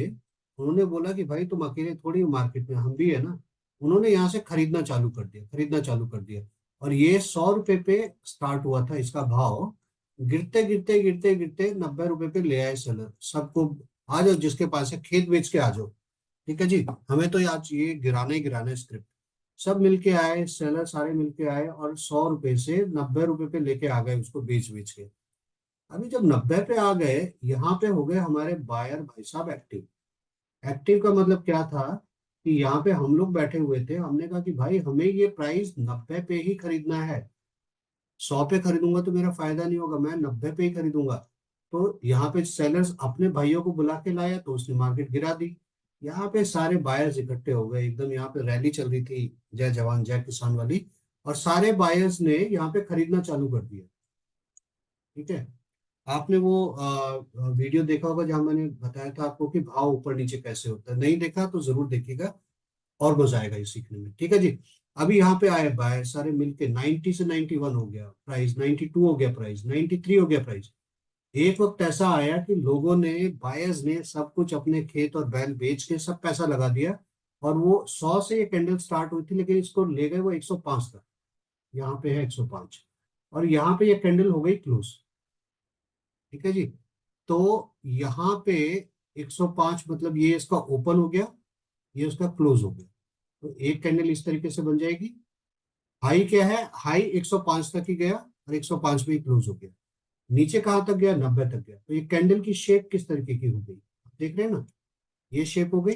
उन्होंने बोला कि भाई तुम अकेले थोड़ी हो मार्केट में, हम भी है ना। उन्होंने यहाँ से खरीदना चालू कर दिया, खरीदना चालू कर दिया, और ये 100 रुपए पे स्टार्ट हुआ था इसका भाव। गिरते गिरते गिरते गिरते 90 रुपए पे ले आए सेलर सबको। आ जाओ, जिसके पास है खेत बेच के आ जाओ। ठीक है जी, हमें तो आज ये गिराना ही गिराना है स्क्रिप्ट। सब मिलके आए, सेलर सारे मिलके आए और 100 रुपए से 90 रुपए पे लेके आ गए उसको बेच बेच के। अभी जब 90 पे आ गए, यहाँ पे हो गए हमारे बायर भाई साहब एक्टिव। एक्टिव का मतलब क्या था कि यहाँ पे हम लोग बैठे हुए थे, हमने कहा कि भाई हमें ये प्राइस 90 पे ही खरीदना है। 100 पे खरीदूंगा तो मेरा फायदा नहीं होगा, मैं 90 पे ही खरीदूंगा। तो यहाँ पे सेलर्स अपने भाइयों को बुला के लाया तो उसने मार्केट गिरा दी। यहाँ पे सारे बायर्स इकट्ठे हो गए एकदम, यहाँ पे रैली चल रही थी जय जवान जय किसान वाली, और सारे बायर्स ने यहाँ पे खरीदना चालू कर दिया। ठीक है, आपने वो वीडियो देखा होगा जहां मैंने बताया था आपको कि भाव ऊपर नीचे कैसे होता है, नहीं देखा तो जरूर देखिएगा, और मजा आएगा ये सीखने में। ठीक है जी, अभी यहाँ पे आए बाय सारे मिलके 90 से 91 हो गया प्राइस, 92 हो गया प्राइस, 93 हो गया प्राइस। एक वक्त ऐसा आया कि लोगों ने, बायर्स ने सब कुछ अपने खेत और बैल बेच के सब पैसा लगा दिया, और वो 100 से ये कैंडल स्टार्ट हुई थी लेकिन इसको ले गए वो 105 तक। यहाँ पे है 105, और यहाँ पे ये कैंडल हो गई क्लोज। ठीक है जी, तो यहाँ पे 105 मतलब ये इसका ओपन हो गया, ये उसका क्लोज हो गया। तो एक कैंडल इस तरीके से बन जाएगी। हाई क्या है, हाई 105 तक ही गया और 105 में ही क्लोज हो गया। नीचे कहाँ तक गया, 90 तक गया। तो ये कैंडल की शेप किस तरीके की हो गई, आप देख रहे हैं ना, ये शेप हो गई।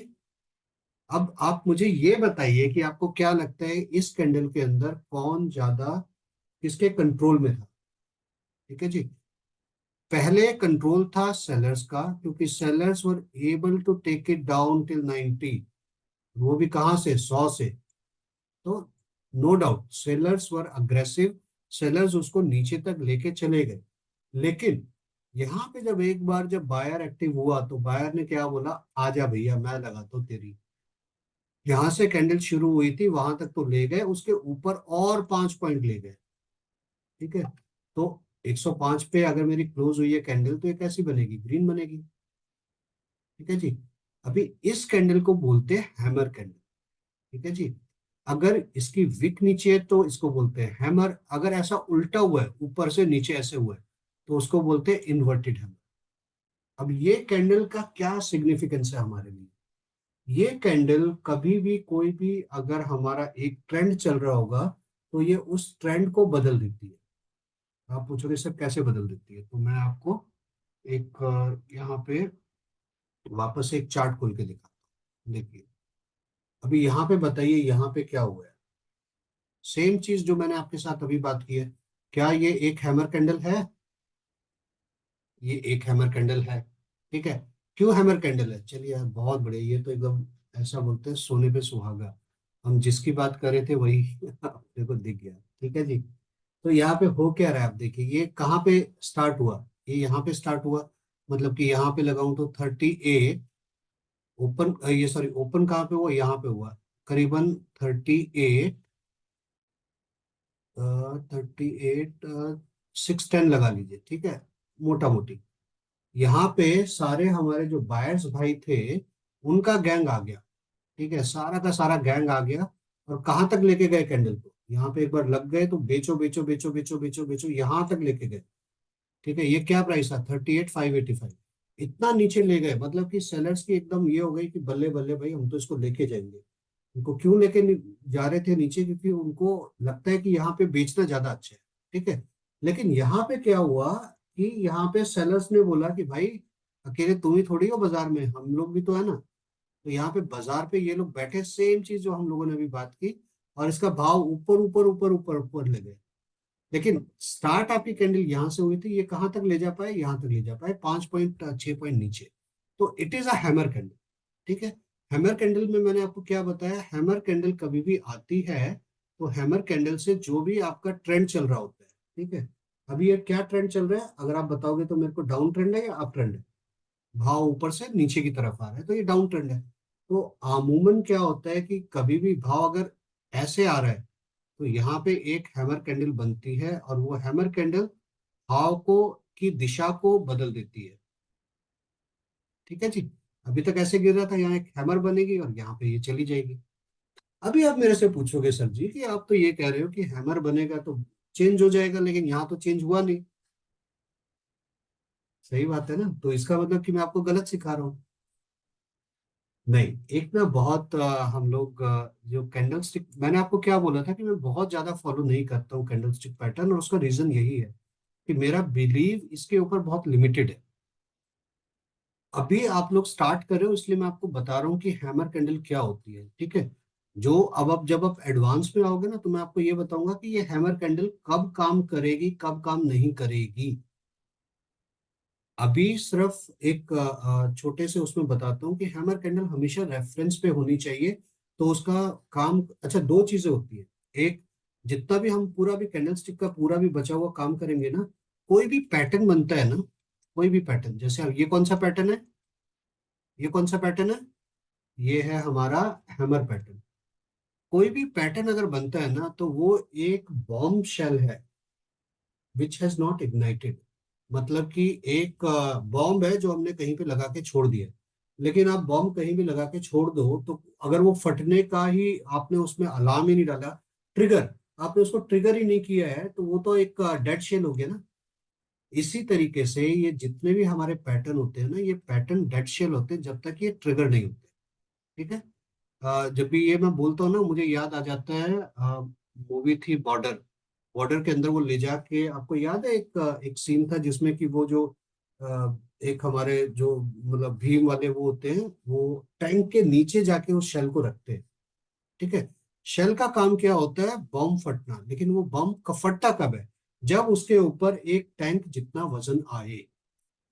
अब आप मुझे ये बताइए कि आपको क्या लगता है इस कैंडल के अंदर कौन ज्यादा किसके कंट्रोल में था? ठीक है जी, पहले कंट्रोल था सेलर्स का, क्योंकि sellers were able to take it down till 90, वो भी कहाँ से, 100 से। तो no doubt sellers were aggressive, sellers उसको नीचे तक लेके चले गए। लेकिन यहाँ पे जब एक बार जब बायर एक्टिव हुआ तो बायर ने क्या बोला, आजा भैया मैं लगाता हूँ तेरी। यहाँ से कैंडल शुरू हुई थी वहां तक तो ले गए, उसके ऊपर और 5 पॉइंट ले गए। ठीक है, तो 105 पे अगर मेरी क्लोज हुई है कैंडल तो ये कैसी बनेगी, ग्रीन बनेगी। ठीक है जी। अभी इस कैंडल को बोलते हैं हैमर कैंडल। ठीक है जी। अगर इसकी विक नीचे है तो इसको बोलते हैं हैमर, अगर ऐसा उल्टा हुआ है ऊपर से नीचे ऐसे हुआ है तो उसको बोलते हैं इन्वर्टेड हैमर। अब ये कैंडल का क्या सिग्निफिकेंस है हमारे लिए, ये कैंडल कभी भी कोई भी अगर हमारा एक ट्रेंड चल रहा होगा तो ये उस ट्रेंड को बदल देती है। आप पूछोगे सर कैसे बदल देती है, तो मैं आपको एक यहाँ पे वापस एक चार्ट खोल के दिखाता हूँ। देखिए अभी यहाँ पे बताइए यहाँ पे क्या हुआ है, सेम चीज जो मैंने आपके साथ अभी बात की है। क्या ये एक हैमर कैंडल है, ये एक हैमर कैंडल है। ठीक है, क्यों हैमर कैंडल है, चलिए यार बहुत बढ़िया, ये तो एकदम ऐसा बोलते हैं सोने पे सुहागा, हम जिसकी बात कर रहे थे वही अपने को दिख गया। ठीक है जी। तो यहाँ पे हो क्या रहा है, आप देखिए ये कहाँ पे स्टार्ट हुआ, ये यहाँ पे स्टार्ट हुआ, मतलब कि यहाँ पे लगाऊं तो 30A ओपन, ये सॉरी ओपन कहाँ पे हुआ, यहाँ पे हुआ करीबन 38, 38, 610 लगा लीजिए। ठीक है, मोटा मोटी यहाँ पे सारे हमारे जो बायर्स भाई थे उनका गैंग आ गया। ठीक है, सारा का सारा गैंग आ गया और कहाँ तक लेके गए कैंडल को, यहाँ पे एक बार लग गए तो बेचो बेचो बेचो बेचो बेचो बेचो यहाँ तक लेके गए। ठीक है, ये क्या प्राइस था, 38,585, इतना नीचे ले गए, मतलब कि सेलर्स की एकदम ये हो गई कि बल्ले बल्ले भाई हम तो इसको लेके जाएंगे। उनको क्यों लेके जा रहे थे नीचे, क्योंकि उनको लगता है कि यहाँ पे बेचना ज्यादा अच्छा है। ठीक है, लेकिन यहाँ पे क्या हुआ कि यहाँ पे सेलर्स ने बोला कि भाई अकेले तुम ही थोड़ी हो बाजार में, हम लोग भी तो है ना। तो यहाँ पे बाजार पे ये लोग बैठे, सेम चीज जो हम लोगों ने अभी बात की, और इसका भाव ऊपर ऊपर ऊपर ऊपर ऊपर ले गए। लेकिन स्टार्ट आपकी कैंडल यहाँ से हुई थी, ये कहाँ तक ले जा पाए, यहाँ तक ले जा पाए 5.6 पॉइंट नीचे। तो it is a hammer candle. ठीक है, हैमर कैंडल में मैंने आपको क्या बताया, हैमर कैंडल कभी भी आती है तो हैमर कैंडल से जो भी आपका ट्रेंड चल रहा होता है। ठीक है, अभी ये क्या ट्रेंड चल रहा है, अगर आप बताओगे तो मेरे को डाउन ट्रेंड है या अप ट्रेंड है, भाव ऊपर से नीचे की तरफ आ रहा है तो ये डाउन ट्रेंड है। तो अमूमन क्या होता है कि कभी भी भाव अगर ऐसे आ रहा है तो यहाँ पे एक हैमर कैंडल बनती है और वो हैमर कैंडल भाव को की दिशा को बदल देती है। ठीक है जी, अभी तक ऐसे गिर रहा था, यहाँ एक हैमर बनेगी और यहाँ पे ये चली जाएगी। अभी आप मेरे से पूछोगे सर जी कि आप तो ये कह रहे हो कि हैमर बनेगा तो चेंज हो जाएगा, लेकिन यहाँ तो चेंज हुआ नहीं। सही बात है ना, तो इसका मतलब कि मैं आपको गलत सिखा रहा हूँ। नहीं, एक ना बहुत हम लोग जो कैंडल स्टिक, मैंने आपको क्या बोला था कि मैं बहुत ज्यादा फॉलो नहीं करता हूँ कैंडल स्टिक पैटर्न, और उसका रीजन यही है कि मेरा बिलीव इसके ऊपर बहुत लिमिटेड है। अभी आप लोग स्टार्ट कर रहे हो इसलिए मैं आपको बता रहा हूँ कि हैमर कैंडल क्या होती है। ठीक है, जो अब आप जब आप एडवांस में आओगे ना तो मैं आपको ये बताऊंगा कि ये हैमर कैंडल कब काम करेगी कब काम नहीं करेगी। अभी सिर्फ एक छोटे से उसमें बताता हूँ कि हैमर कैंडल हमेशा रेफरेंस पे होनी चाहिए। तो उसका काम, अच्छा दो चीजें होती है, एक, जितना भी हम पूरा भी कैंडल स्टिक का पूरा भी बचा हुआ काम करेंगे ना, कोई भी पैटर्न बनता है ना, कोई भी पैटर्न, जैसे अब ये कौन सा पैटर्न है, ये कौन सा पैटर्न है, ये है हमारा हैमर पैटर्न। कोई भी पैटर्न अगर बनता है ना तो वो एक बॉम्ब शेल है विच हैज नॉट इग्नाइटेड, मतलब कि एक बॉम्ब है जो हमने कहीं पे लगा के छोड़ दिया। लेकिन आप बॉम्ब कहीं भी लगा के छोड़ दो तो अगर वो फटने का ही आपने उसमें अलार्म ही नहीं डाला, ट्रिगर, आपने उसको ट्रिगर ही नहीं किया है तो वो तो एक डेड शेल हो गया ना। इसी तरीके से ये जितने भी हमारे पैटर्न होते हैं ना, ये पैटर्न डेड शेल होते हैं जब तक ये ट्रिगर नहीं होते। ठीक है, जब भी ये मैं बोलता हूँ ना मुझे याद आ जाता है, मूवी थी बॉर्डर, बॉर्डर के अंदर वो ले जाके, आपको याद है एक सीन था जिसमें कि वो जो एक हमारे जो मतलब भीम वाले वो होते हैं, वो टैंक के नीचे जाके उस शेल को रखते हैं। ठीक है, शेल का काम क्या होता है, बम फटना, लेकिन वो बम फटता कब है, जब उसके ऊपर एक टैंक जितना वजन आए।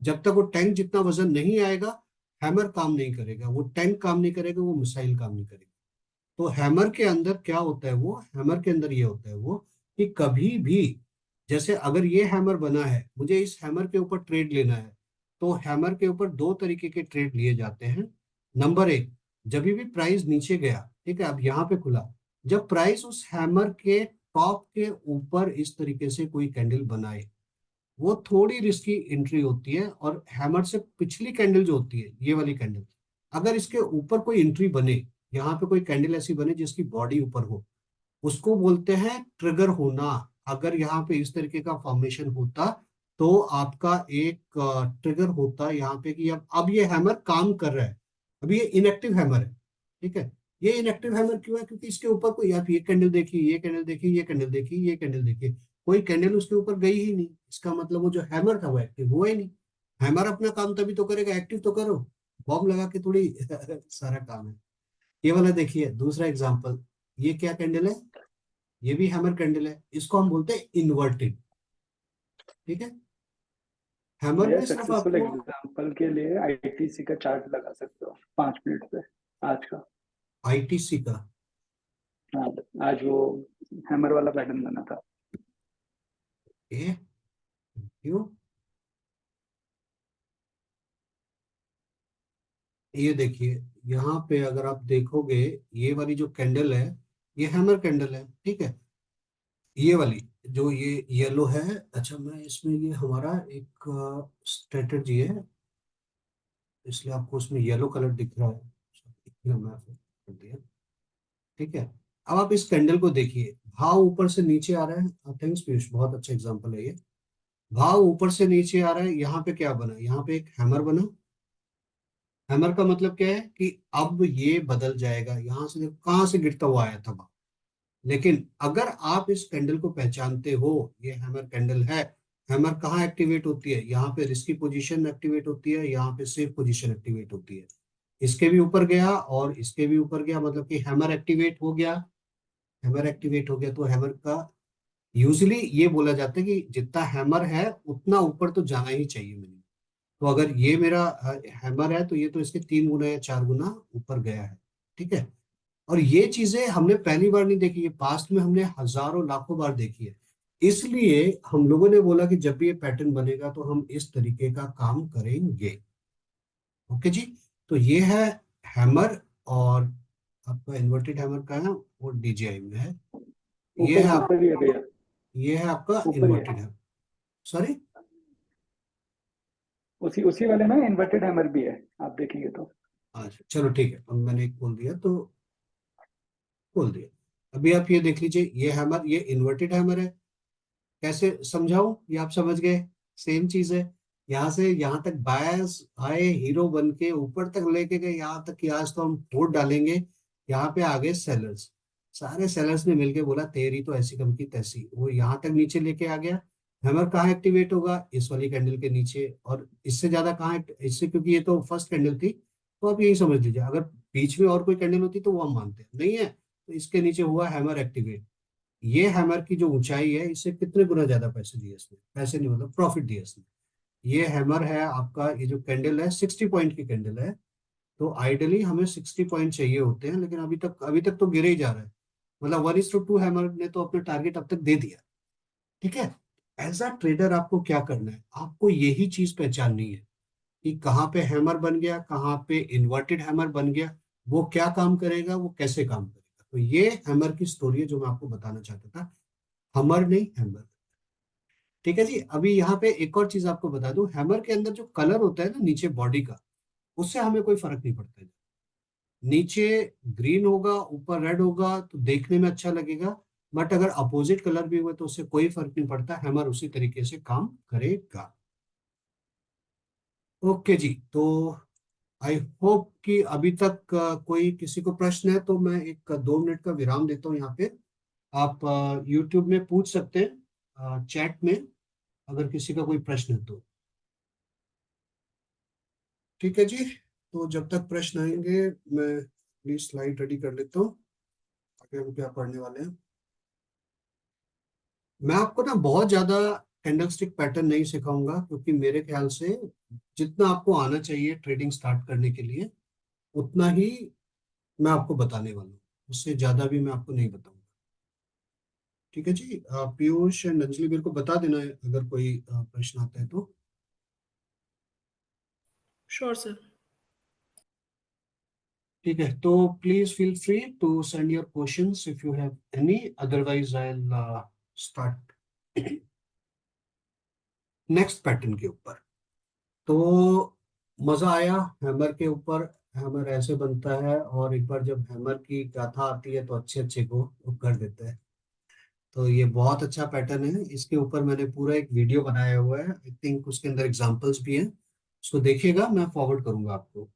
जब तक वो टैंक जितना वजन नहीं आएगा, हैमर काम नहीं करेगा, वो टैंक काम नहीं करेगा, वो मिसाइल काम नहीं करेगी। तो हैमर के अंदर क्या होता है, वो हैमर के अंदर ये होता है वो, कि कभी भी, जैसे अगर ये हैमर बना है, मुझे इस हैमर के ऊपर ट्रेड लेना है, तो हैमर के ऊपर दो तरीके के ट्रेड लिए जाते हैं। नंबर एक, जब भी प्राइस नीचे गया, ठीक है, अब यहाँ पे खुला, जब प्राइस उस हैमर के टॉप के ऊपर इस तरीके से कोई कैंडल बनाए, वो थोड़ी रिस्की एंट्री होती है। और हैमर से पिछली कैंडल जो होती है, ये वाली कैंडल, अगर इसके ऊपर कोई एंट्री बने, यहाँ पे कोई कैंडल ऐसी बने जिसकी बॉडी ऊपर हो, उसको बोलते हैं ट्रिगर होना। अगर यहाँ पे इस तरीके का फॉर्मेशन होता, तो आपका एक ट्रिगर होता यहाँ पे कि अब ये हैमर काम कर रहा है। अभी ये इनएक्टिव हैमर है, ठीक है। ये इनएक्टिव हैमर क्यों है? क्योंकि इसके ऊपर कोई, आप ये कैंडल देखिए, ये कैंडल देखिए, ये कैंडल देखिए, ये कैंडल देखिए, कोई कैंडल उसके ऊपर गई ही नहीं। इसका मतलब वो जो हैमर था वो एक्टिव हुआ ही नहीं। हैमर अपना काम तभी तो करेगा, एक्टिव तो करो, बॉम्ब लगा के थोड़ी सारा काम है। ये वाला देखिए दूसरा एग्जांपल, ये क्या कैंडल है? ये भी हैमर कैंडल है, इसको हम बोलते हैं इन्वर्टेड, ठीक है। हैमर ये में सिर्फ सक्सेसफुल आपको एग्जांपल के लिए आईटीसी का चार्ट लगा सकते हो 5 मिनट पे आज का। आईटीसी का, हाँ, आज वो हैमर वाला पैटर्न बना था। ए, क्यों? ये देखिए, यहाँ पे अगर आप देखोगे, ये वाली जो कैंडल है, ये हैमर कैंडल है, ठीक है। ये वाली जो ये येलो है, अच्छा मैं इसमें, ये हमारा एक स्ट्रेटजी है, इसलिए आपको उसमें येलो कलर दिख रहा है, इसलिए मैं कर दिया, ठीक है। अब आप इस कैंडल को देखिए, भाव ऊपर से नीचे आ रहा है। थैंक्स पीयूष, बहुत अच्छा एग्जांपल है ये। भाव ऊपर से नीचे आ रहा है, यहाँ पे क्या बना? यहाँ पे एक हैमर बना। हैमर का मतलब क्या है कि अब ये बदल जाएगा, यहाँ से देखो कहाँ से गिरता हुआ आया था भाव। लेकिन अगर आप इस कैंडल को पहचानते हो, ये हैमर कैंडल है। हैमर कहाँ एक्टिवेट होती है? यहाँ पे रिस्की पोजीशन एक्टिवेट होती है, यहाँ पे सेफ पोजीशन एक्टिवेट होती है। इसके भी ऊपर गया और इसके भी ऊपर गया, मतलब कि हैमर एक्टिवेट हो गया। हैमर एक्टिवेट हो गया तो हैमर का यूजली ये बोला जाता है कि जितना हैमर है उतना ऊपर तो जाना ही चाहिए मैंने। तो अगर ये मेरा हैमर है, तो ये तो इसके 3 गुना या 4 गुना ऊपर गया है, ठीक है। और ये चीजें हमने पहली बार नहीं देखी, ये पास्ट में हमने हजारों लाखों बार देखी है। इसलिए हम लोगों ने बोला कि जब भी ये पैटर्न बनेगा तो हम इस तरीके का काम करेंगे। ओके जी। तो ये है हैमर, और आपका इन्वर्टेड हैमर का है, वो डीजीआई में है। ये है ऊपर आप, ऊपर ही है भैया, ये है आपका ऊपर ही इन्वर्टेड है। है, सॉरी। उसी उसी वाले में इन्वर्टेड हैमर भी है, आप देखेंगे तो। अच्छा चलो ठीक है, अब मैंने एक खोल दिया तो खोल दिया। अभी आप ये देख लीजिए, ये हैमर, ये इन्वर्टेड हैमर है। कैसे समझाऊं? ये आप समझ गए, सेम चीज है। यहाँ से यहाँ तक बायस आए, हीरो बन के ऊपर तक लेके गए, यहाँ तक कि आज तो हम वोट डालेंगे। यहाँ पे आ गए सेलर्स, सारे सेलर्स ने मिलके बोला तेरी तो ऐसी कम की तैसी, वो यहाँ तक नीचे लेके आ गया। हैमर कहाँ एक्टिवेट होगा? इस वाली कैंडल के नीचे। और इससे ज्यादा कहाँ इससे, क्योंकि ये तो फर्स्ट कैंडल थी, तो आप यही समझ लीजिए, अगर बीच में और कोई कैंडल होती तो वो हम मानते हैं, नहीं है तो इसके नीचे हुआ हैमर एक्टिवेट। ये हैमर की जो ऊंचाई है, इससे कितने गुना ज्यादा पैसे दिए इसने, पैसे नहीं मतलब प्रॉफिट दिया इसने। ये हैमर है आपका, ये जो कैंडल है 60 पॉइंट की कैंडल है। तो आइडियली हमें 60 पॉइंट चाहिए होते हैं, लेकिन अभी तक तो गिरे ही जा रहा है। मतलब 1:2 हैमर ने तो अपना टारगेट अब तक दे दिया, ठीक है। एज अ ट्रेडर आपको क्या करना है? आपको यही चीज पहचाननी है कि कहाँ पे हैमर बन गया, कहाँ पे इन्वर्टेड हैमर बन गया, वो क्या काम करेगा, वो कैसे काम करेगा। तो ये हैमर की स्टोरी है जो मैं आपको बताना चाहता था, हमर नहीं हैमर, ठीक है जी। अभी यहाँ पे एक और चीज आपको बता दूं, हैमर के अंदर जो कलर होता है ना नीचे बॉडी का, उससे हमें कोई फर्क नहीं पड़ता है। नीचे ग्रीन होगा, ऊपर रेड होगा तो देखने में अच्छा लगेगा, बट अगर अपोजिट कलर भी हुए तो उससे कोई फर्क नहीं पड़ता, हैमर उसी तरीके से काम करेगा। ओके जी। तो आई होप कि अभी तक कोई किसी को प्रश्न है तो मैं एक 2 मिनट का विराम देता हूँ यहाँ पे। आप यूट्यूब में पूछ सकते हैं चैट में, अगर किसी का कोई प्रश्न है तो, ठीक है जी। तो जब तक प्रश्न आएंगे, मैं प्लीज स्लाइड रेडी कर लेता हूँ, आगे हम क्या पढ़ने वाले हैं। मैं आपको ना बहुत ज्यादा कैंडलस्टिक पैटर्न नहीं सिखाऊंगा, क्योंकि मेरे ख्याल से जितना आपको आना चाहिए ट्रेडिंग स्टार्ट करने के लिए उतना ही मैं आपको बताने वाला हूँ, उससे ज्यादा भी मैं आपको नहीं बताऊंगा। ठीक है जी। पीयूष एंड अंजलि मेरे को बता देना है अगर कोई प्रश्न आता है तो। Sure sir. ठीक है, तो please feel free to send your questions if you have any, otherwise I will start next pattern के ऊपर। तो मजा आया हैमर के ऊपर। हैमर ऐसे बनता है, और एक बार जब हैमर की गाथा आती है तो अच्छे अच्छे को वो कर देते हैं। तो ये बहुत अच्छा पैटर्न है, इसके ऊपर मैंने पूरा एक वीडियो बनाया हुआ है, आई थिंक उसके अंदर एग्जांपल्स भी हैं, उसको देखिएगा, मैं फॉरवर्ड करूंगा आपको।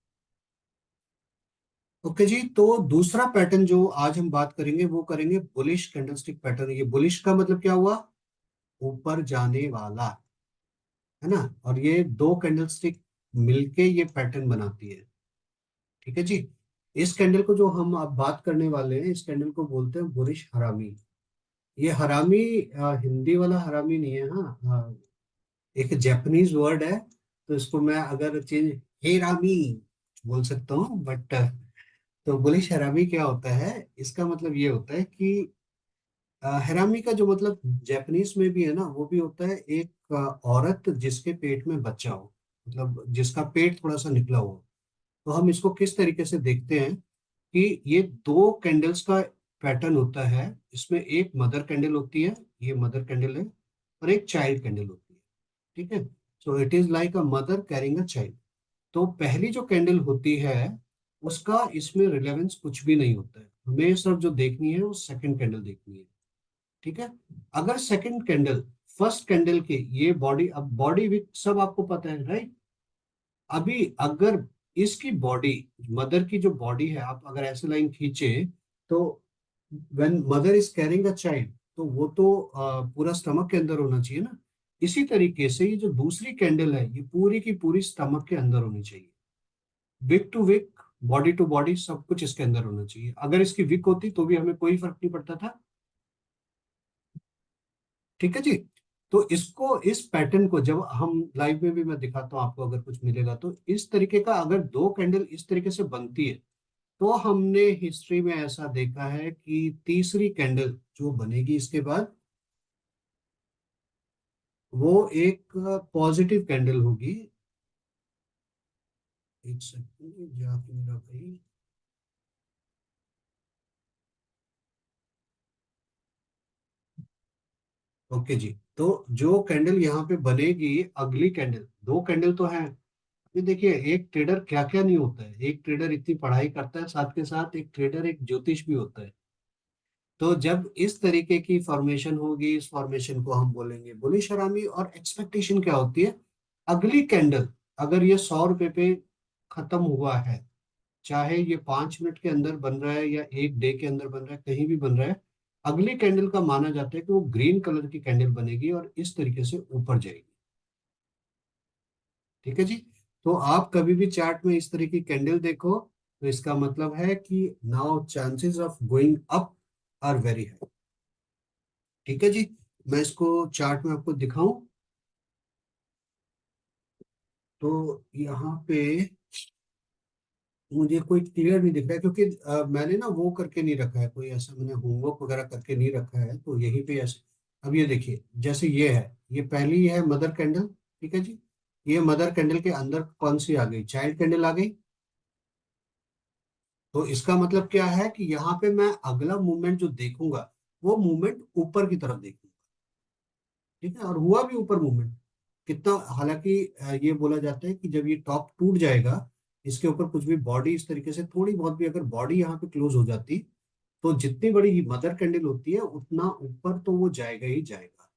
ओके जी। तो दूसरा पैटर्न जो आज हम बात करेंगे वो करेंगे बुलिश कैंडलस्टिक पैटर्न। ये बुलिश का मतलब क्या हुआ? ऊपर जाने वाला, है ना। और ये दो कैंडलस्टिक मिलके ये पैटर्न बनाती है। ठीक है जी। इस कैंडल को जो हम अब बात करने वाले हैं, इस कैंडल को बोलते हैं बुलिश हरामी। ये हरामी हिंदी वाला हरामी नहीं है, हाँ, एक जापानीज वर्ड है। तो इसको मैं अगर चेंज हेरामी बोल सकता हूँ, बट तो बुलिश हरामी क्या होता है, इसका मतलब ये होता है कि हरामी का जो मतलब जापानीज में भी है ना, वो भी होता है एक औरत जिसके पेट में बच्चा हो, मतलब जिसका पेट थोड़ा सा निकला हो। तो हम इसको किस तरीके से देखते हैं कि ये दो कैंडल्स का पैटर्न होता है। इसमें एक मदर कैंडल होती है, ये मदर कैंडल है, और एक चाइल्ड कैंडल होती है। ठीक है। So it is like a mother carrying a child. तो पहली जो कैंडल होती है उसका इसमें रिलेवेंस कुछ भी नहीं होता है, हमें सिर्फ जो देखनी है वो सेकंड कैंडल देखनी है। ठीक है। अगर सेकंड कैंडल फर्स्ट कैंडल के ये बॉडी, अब बॉडी विथ सब आपको पता है, राइट। अभी अगर इसकी बॉडी, मदर की जो बॉडी है, आप अगर ऐसे लाइन खींचे तो when mother is carrying a child, तो वो तो पूरा स्टमक के अंदर होना चाहिए ना। इसी तरीके से ये जो दूसरी कैंडल है, ये पूरी की पूरी स्टमक के अंदर होनी चाहिए। Wick to wick, body to body, सब कुछ इसके अंदर होना चाहिए। अगर इसकी विक होती तो भी हमें कोई फर्क नहीं पड़ता था। ठीक है जी। तो इसको, इस पैटर्न को जब हम लाइव में भी मैं दिखाता हूँ आपको, अगर कुछ मिलेगा तो इस तरीके का, अगर दो कैंडल इस तरीके से बनती है तो हमने हिस्ट्री में ऐसा देखा है कि तीसरी कैंडल जो बनेगी इसके बाद वो एक पॉजिटिव कैंडल होगी। एक सेकंड, जहाँ पे मेरा भाई, ओके जी। तो जो कैंडल यहाँ पे बनेगी, अगली कैंडल, दो कैंडल तो है। ये देखिए, एक ट्रेडर क्या क्या नहीं होता है, एक ट्रेडर इतनी पढ़ाई करता है, साथ के साथ एक ट्रेडर एक ज्योतिष भी होता है। तो जब इस तरीके की फॉर्मेशन होगी, इस फॉर्मेशन को हम बोलेंगे बुलिश हरामी। और एक्सपेक्टेशन क्या होती है, अगली कैंडल अगर ये 100 रुपए पे खत्म हुआ है, चाहे ये 5 मिनट के अंदर बन रहा है या एक डे के अंदर बन रहा है, कहीं भी बन रहा है, अगली कैंडल का माना जाता है कि वो ग्रीन कलर की कैंडल बनेगी और इस तरीके से ऊपर जाएगी। ठीक है जी। तो आप कभी भी चार्ट में इस तरह की कैंडल देखो तो इसका मतलब है कि now chances of going up are very high. ठीक है जी। मैं इसको चार्ट में आपको दिखाऊं तो यहाँ पे मुझे कोई क्लियर नहीं दिख रहा है, क्योंकि मैंने ना वो करके नहीं रखा है, कोई ऐसा मैंने होमवर्क वगैरह करके नहीं रखा है, तो यहीं पे ऐसे। अब ये देखिए, जैसे ये है, ये पहली है मदर कैंडल। ठीक है जी। ये मदर कैंडल के अंदर कौन सी आ गई? चाइल्ड कैंडल आ गई। तो इसका मतलब क्या है कि यहाँ पे मैं अगला मूवमेंट जो देखूंगा वो मूवमेंट ऊपर की तरफ देखूंगा। ठीक है। और हुआ भी ऊपर मूवमेंट कितना, हालांकि ये बोला जाता है कि जब ये टॉप टूट जाएगा, इसके ऊपर कुछ भी बॉडी इस तरीके से थोड़ी बहुत भी अगर बॉडी यहाँ पे क्लोज हो जाती, तो जितनी बड़ी मदर कैंडल होती है उतना ऊपर तो वो जाएगा ही जाएगा।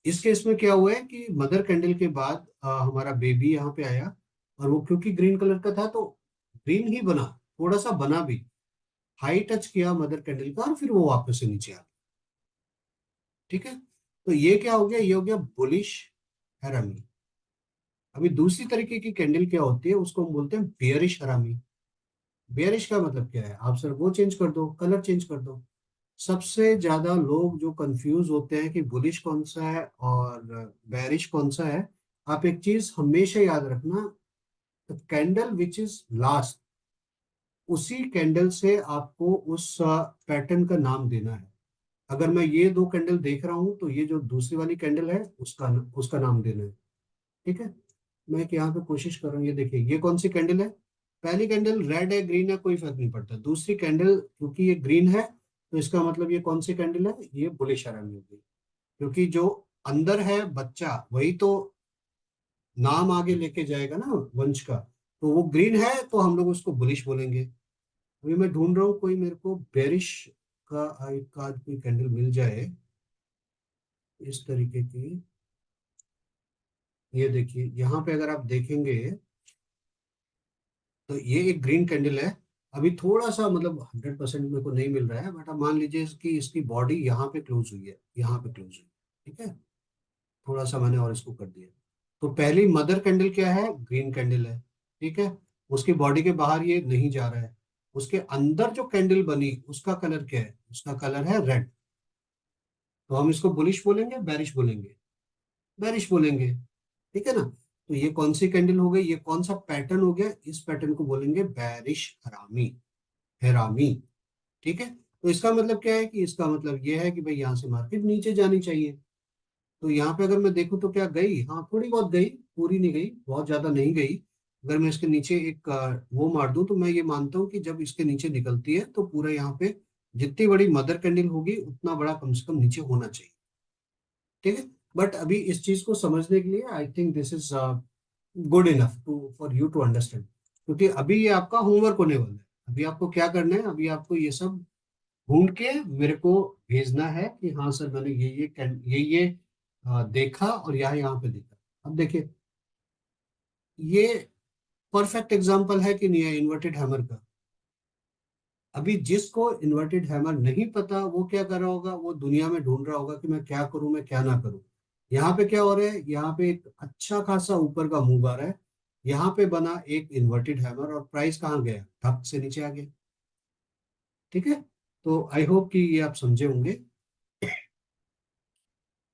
इस केस में क्या हुआ है कि मदर कैंडल के बाद हमारा बेबी यहाँ पे आया, और वो क्योंकि ग्रीन कलर का था तो ग्रीन ही बना, थोड़ा सा बना भी, हाई टच किया मदर कैंडल का और फिर वो वापस से नीचे आ गया। ठीक है। तो ये क्या हो गया? ये हो गया बुलिश हैरामी। अभी दूसरी तरीके की कैंडल क्या होती है, उसको हम बोलते हैं बियरिश हरामी। बियरिश का मतलब क्या है? आप सर वो चेंज कर दो, कलर चेंज कर दो। सबसे ज्यादा लोग जो कंफ्यूज होते हैं कि बुलिश कौन सा है और बेरिश कौन सा है, आप एक चीज हमेशा याद रखना, कैंडल विच इज लास्ट, उसी कैंडल से आपको उस पैटर्न का नाम देना है। अगर मैं ये दो कैंडल देख रहा हूं तो ये जो दूसरी वाली कैंडल है उसका उसका नाम देना है। ठीक है, मैं एक यहाँ पे कोशिश कर रहा हूँ। ये देखिए, ये कौन सी कैंडल है? पहली कैंडल रेड है ग्रीन है कोई फर्क नहीं पड़ता, दूसरी कैंडल क्योंकि ये ग्रीन है तो इसका मतलब ये कौन सी कैंडल है? ये बुलिश आरएमए होगी, क्योंकि जो अंदर है बच्चा वही तो नाम आगे लेके जाएगा ना वंश का। तो वो ग्रीन है तो हम लोग उसको बुलिश बोलेंगे। अभी मैं ढूंढ रहा हूँ कोई मेरे को बेरिश का एक का कोई कैंडल मिल जाए इस तरीके की। ये देखिए, यहाँ पे अगर आप देखेंगे तो ये एक ग्रीन कैंडल है। अभी थोड़ा सा मतलब 100% मेरे को नहीं मिल रहा है, बट अब मान लीजिए कि इसकी बॉडी यहाँ पे क्लोज हुई है, यहाँ पे क्लोज हुई है। ठीक है, थोड़ा सा मैंने और इसको कर दिया। तो पहली मदर कैंडल क्या है? ग्रीन कैंडल है। ठीक है, उसकी बॉडी के बाहर ये नहीं जा रहा है। उसके अंदर जो कैंडल बनी उसका कलर क्या है? उसका कलर है रेड। तो हम इसको बुलिश बोलेंगे बेरिश बोलेंगे? बेरिश बोलेंगे। ठीक है ना? तो ये कौन सी कैंडल हो गई? ये कौन सा पैटर्न हो गया? इस पैटर्न को बोलेंगे बेरिश हरामी, हेरामी। ठीक है, तो इसका मतलब क्या है? कि इसका मतलब ये है कि भाई यहाँ से मार्केट नीचे जानी चाहिए। तो यहाँ पे अगर मैं देखूं तो क्या गई? हाँ थोड़ी बहुत गई, पूरी नहीं गई, बहुत ज्यादा नहीं गई। अगर मैं इसके नीचे एक वो मार दूं तो मैं ये मानता हूँ कि जब इसके नीचे निकलती है तो पूरा यहाँ पे जितनी बड़ी मदर कैंडल होगी उतना बड़ा कम से कम नीचे होना चाहिए। ठीक है, बट अभी इस चीज को समझने के लिए I think this is good enough to for you to understand, क्योंकि अभी ये आपका होमवर्क होने वाला है। अभी आपको क्या करना है? अभी आपको ये सब ढूंढ के मेरे को भेजना है कि हाँ सर मैंने ये देखा और यहाँ यहाँ पे देखा। अब देखिए, ये परफेक्ट एग्जांपल है कि नहीं है इन्वर्टेड हैमर का? अभी जिसको इन्वर्टेड हैमर नहीं पता वो क्या कर रहा होगा? वो दुनिया में ढूंढ रहा होगा कि मैं क्या करूं, मैं क्या ना करूं। यहाँ पे क्या हो रहा है? यहाँ पे एक अच्छा खासा ऊपर का मूव आ रहा है, यहाँ पे बना एक इन्वर्टेड हैमर और प्राइस कहाँ गया? धप से नीचे आ गया। ठीक है, तो आई होप कि ये आप समझे होंगे।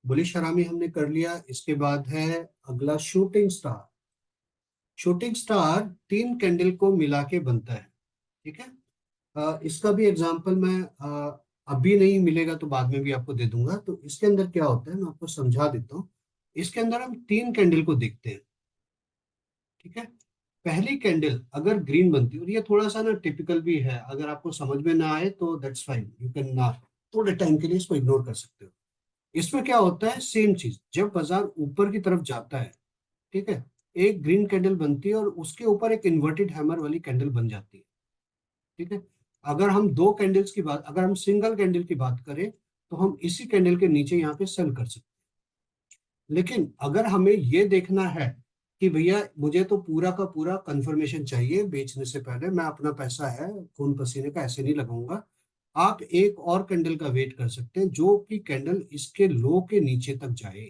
बुलिश हरामी हमने कर लिया, इसके बाद है अगला शूटिंग स्टार। शूटिंग स्टार तीन कैंडल को मिला के बनता है। ठीक है, इसका भी एग्जांपल मैं अभी नहीं मिलेगा तो बाद में भी आपको दे दूंगा। तो इसके अंदर क्या होता है मैं आपको समझा देता हूँ। इसके अंदर हम तीन कैंडल को देखते हैं। ठीक है, पहली कैंडल अगर ग्रीन बनती है, और ये थोड़ा सा ना टिपिकल भी है, अगर आपको समझ में ना आए तो दैट्स फाइन, यू कैन ना थोड़े टाइम के लिए इसको इग्नोर कर सकते हो। इसमें क्या होता है? सेम चीज, जब बाजार ऊपर की तरफ जाता है, ठीक है, एक ग्रीन कैंडल बनती है और उसके ऊपर एक इन्वर्टेड हैमर वाली कैंडल बन जाती है। ठीक है, अगर हम दो कैंडल्स की बात, अगर हम सिंगल कैंडल की बात करें तो हम इसी कैंडल के नीचे यहाँ पे सेल कर सकते हैं। लेकिन अगर हमें ये देखना है कि भैया मुझे तो पूरा का पूरा कंफर्मेशन चाहिए बेचने से पहले, मैं अपना पैसा है खून पसीने का ऐसे नहीं लगाऊंगा, आप एक और कैंडल का वेट कर सकते हैं जो कि कैंडल इसके लो के नीचे तक जाए।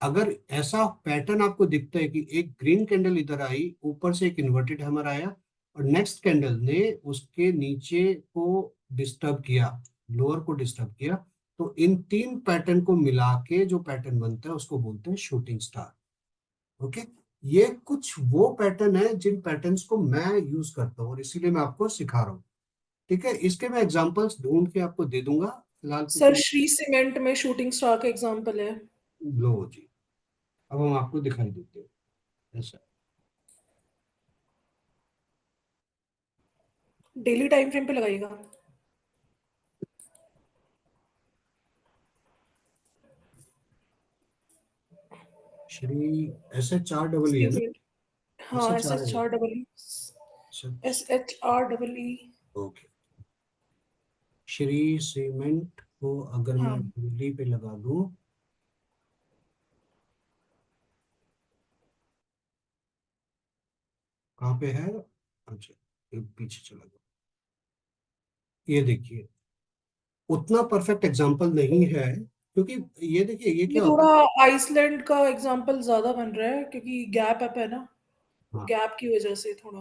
अगर ऐसा पैटर्न आपको दिखता है कि एक ग्रीन कैंडल इधर आई, ऊपर से एक इन्वर्टेड हैमर आया और नेक्स्ट कैंडल ने उसके नीचे को डिस्टर्ब किया, लोअर को डिस्टर्ब किया, तो इन तीन पैटर्न को मिला के जो पैटर्न बनता है उसको बोलते हैं शूटिंग स्टार। ओके, ये कुछ वो पैटर्न है जिन पैटर्न्स को मैं यूज करता हूँ और इसीलिए मैं आपको सिखा रहा हूँ। ठीक है, इसके मैं एग्जांपल्स ढूंढ के आपको दे दूंगा, फिलहाल सर क्योंकि श्री सीमेंट में शूटिंग स्टार का एग्जांपल है। लो जी, अब हम आपको दिखाई देते हैं ऐसा। डेली टाइम फ्रेम पे लगाइएगा। श्री SHR है ना? सीमेंट। हाँ, S H S R H है आर डबल ई। सच। SHR EE। Okay, Shree cement को अगर मैं हाँ, बिजली पे लगा दूं, कहाँ पे है? अच्छा, एक पीछे चला गया। ये देखिए, उतना परफेक्ट एग्जांपल नहीं है क्योंकि ये देखिए ये ये क्या होता थोड़ा है। आइसलैंड का एग्जांपल ज्यादा बन रहा है क्योंकि गैप अप है ना, तो हाँ, गैप की वजह से थोड़ा।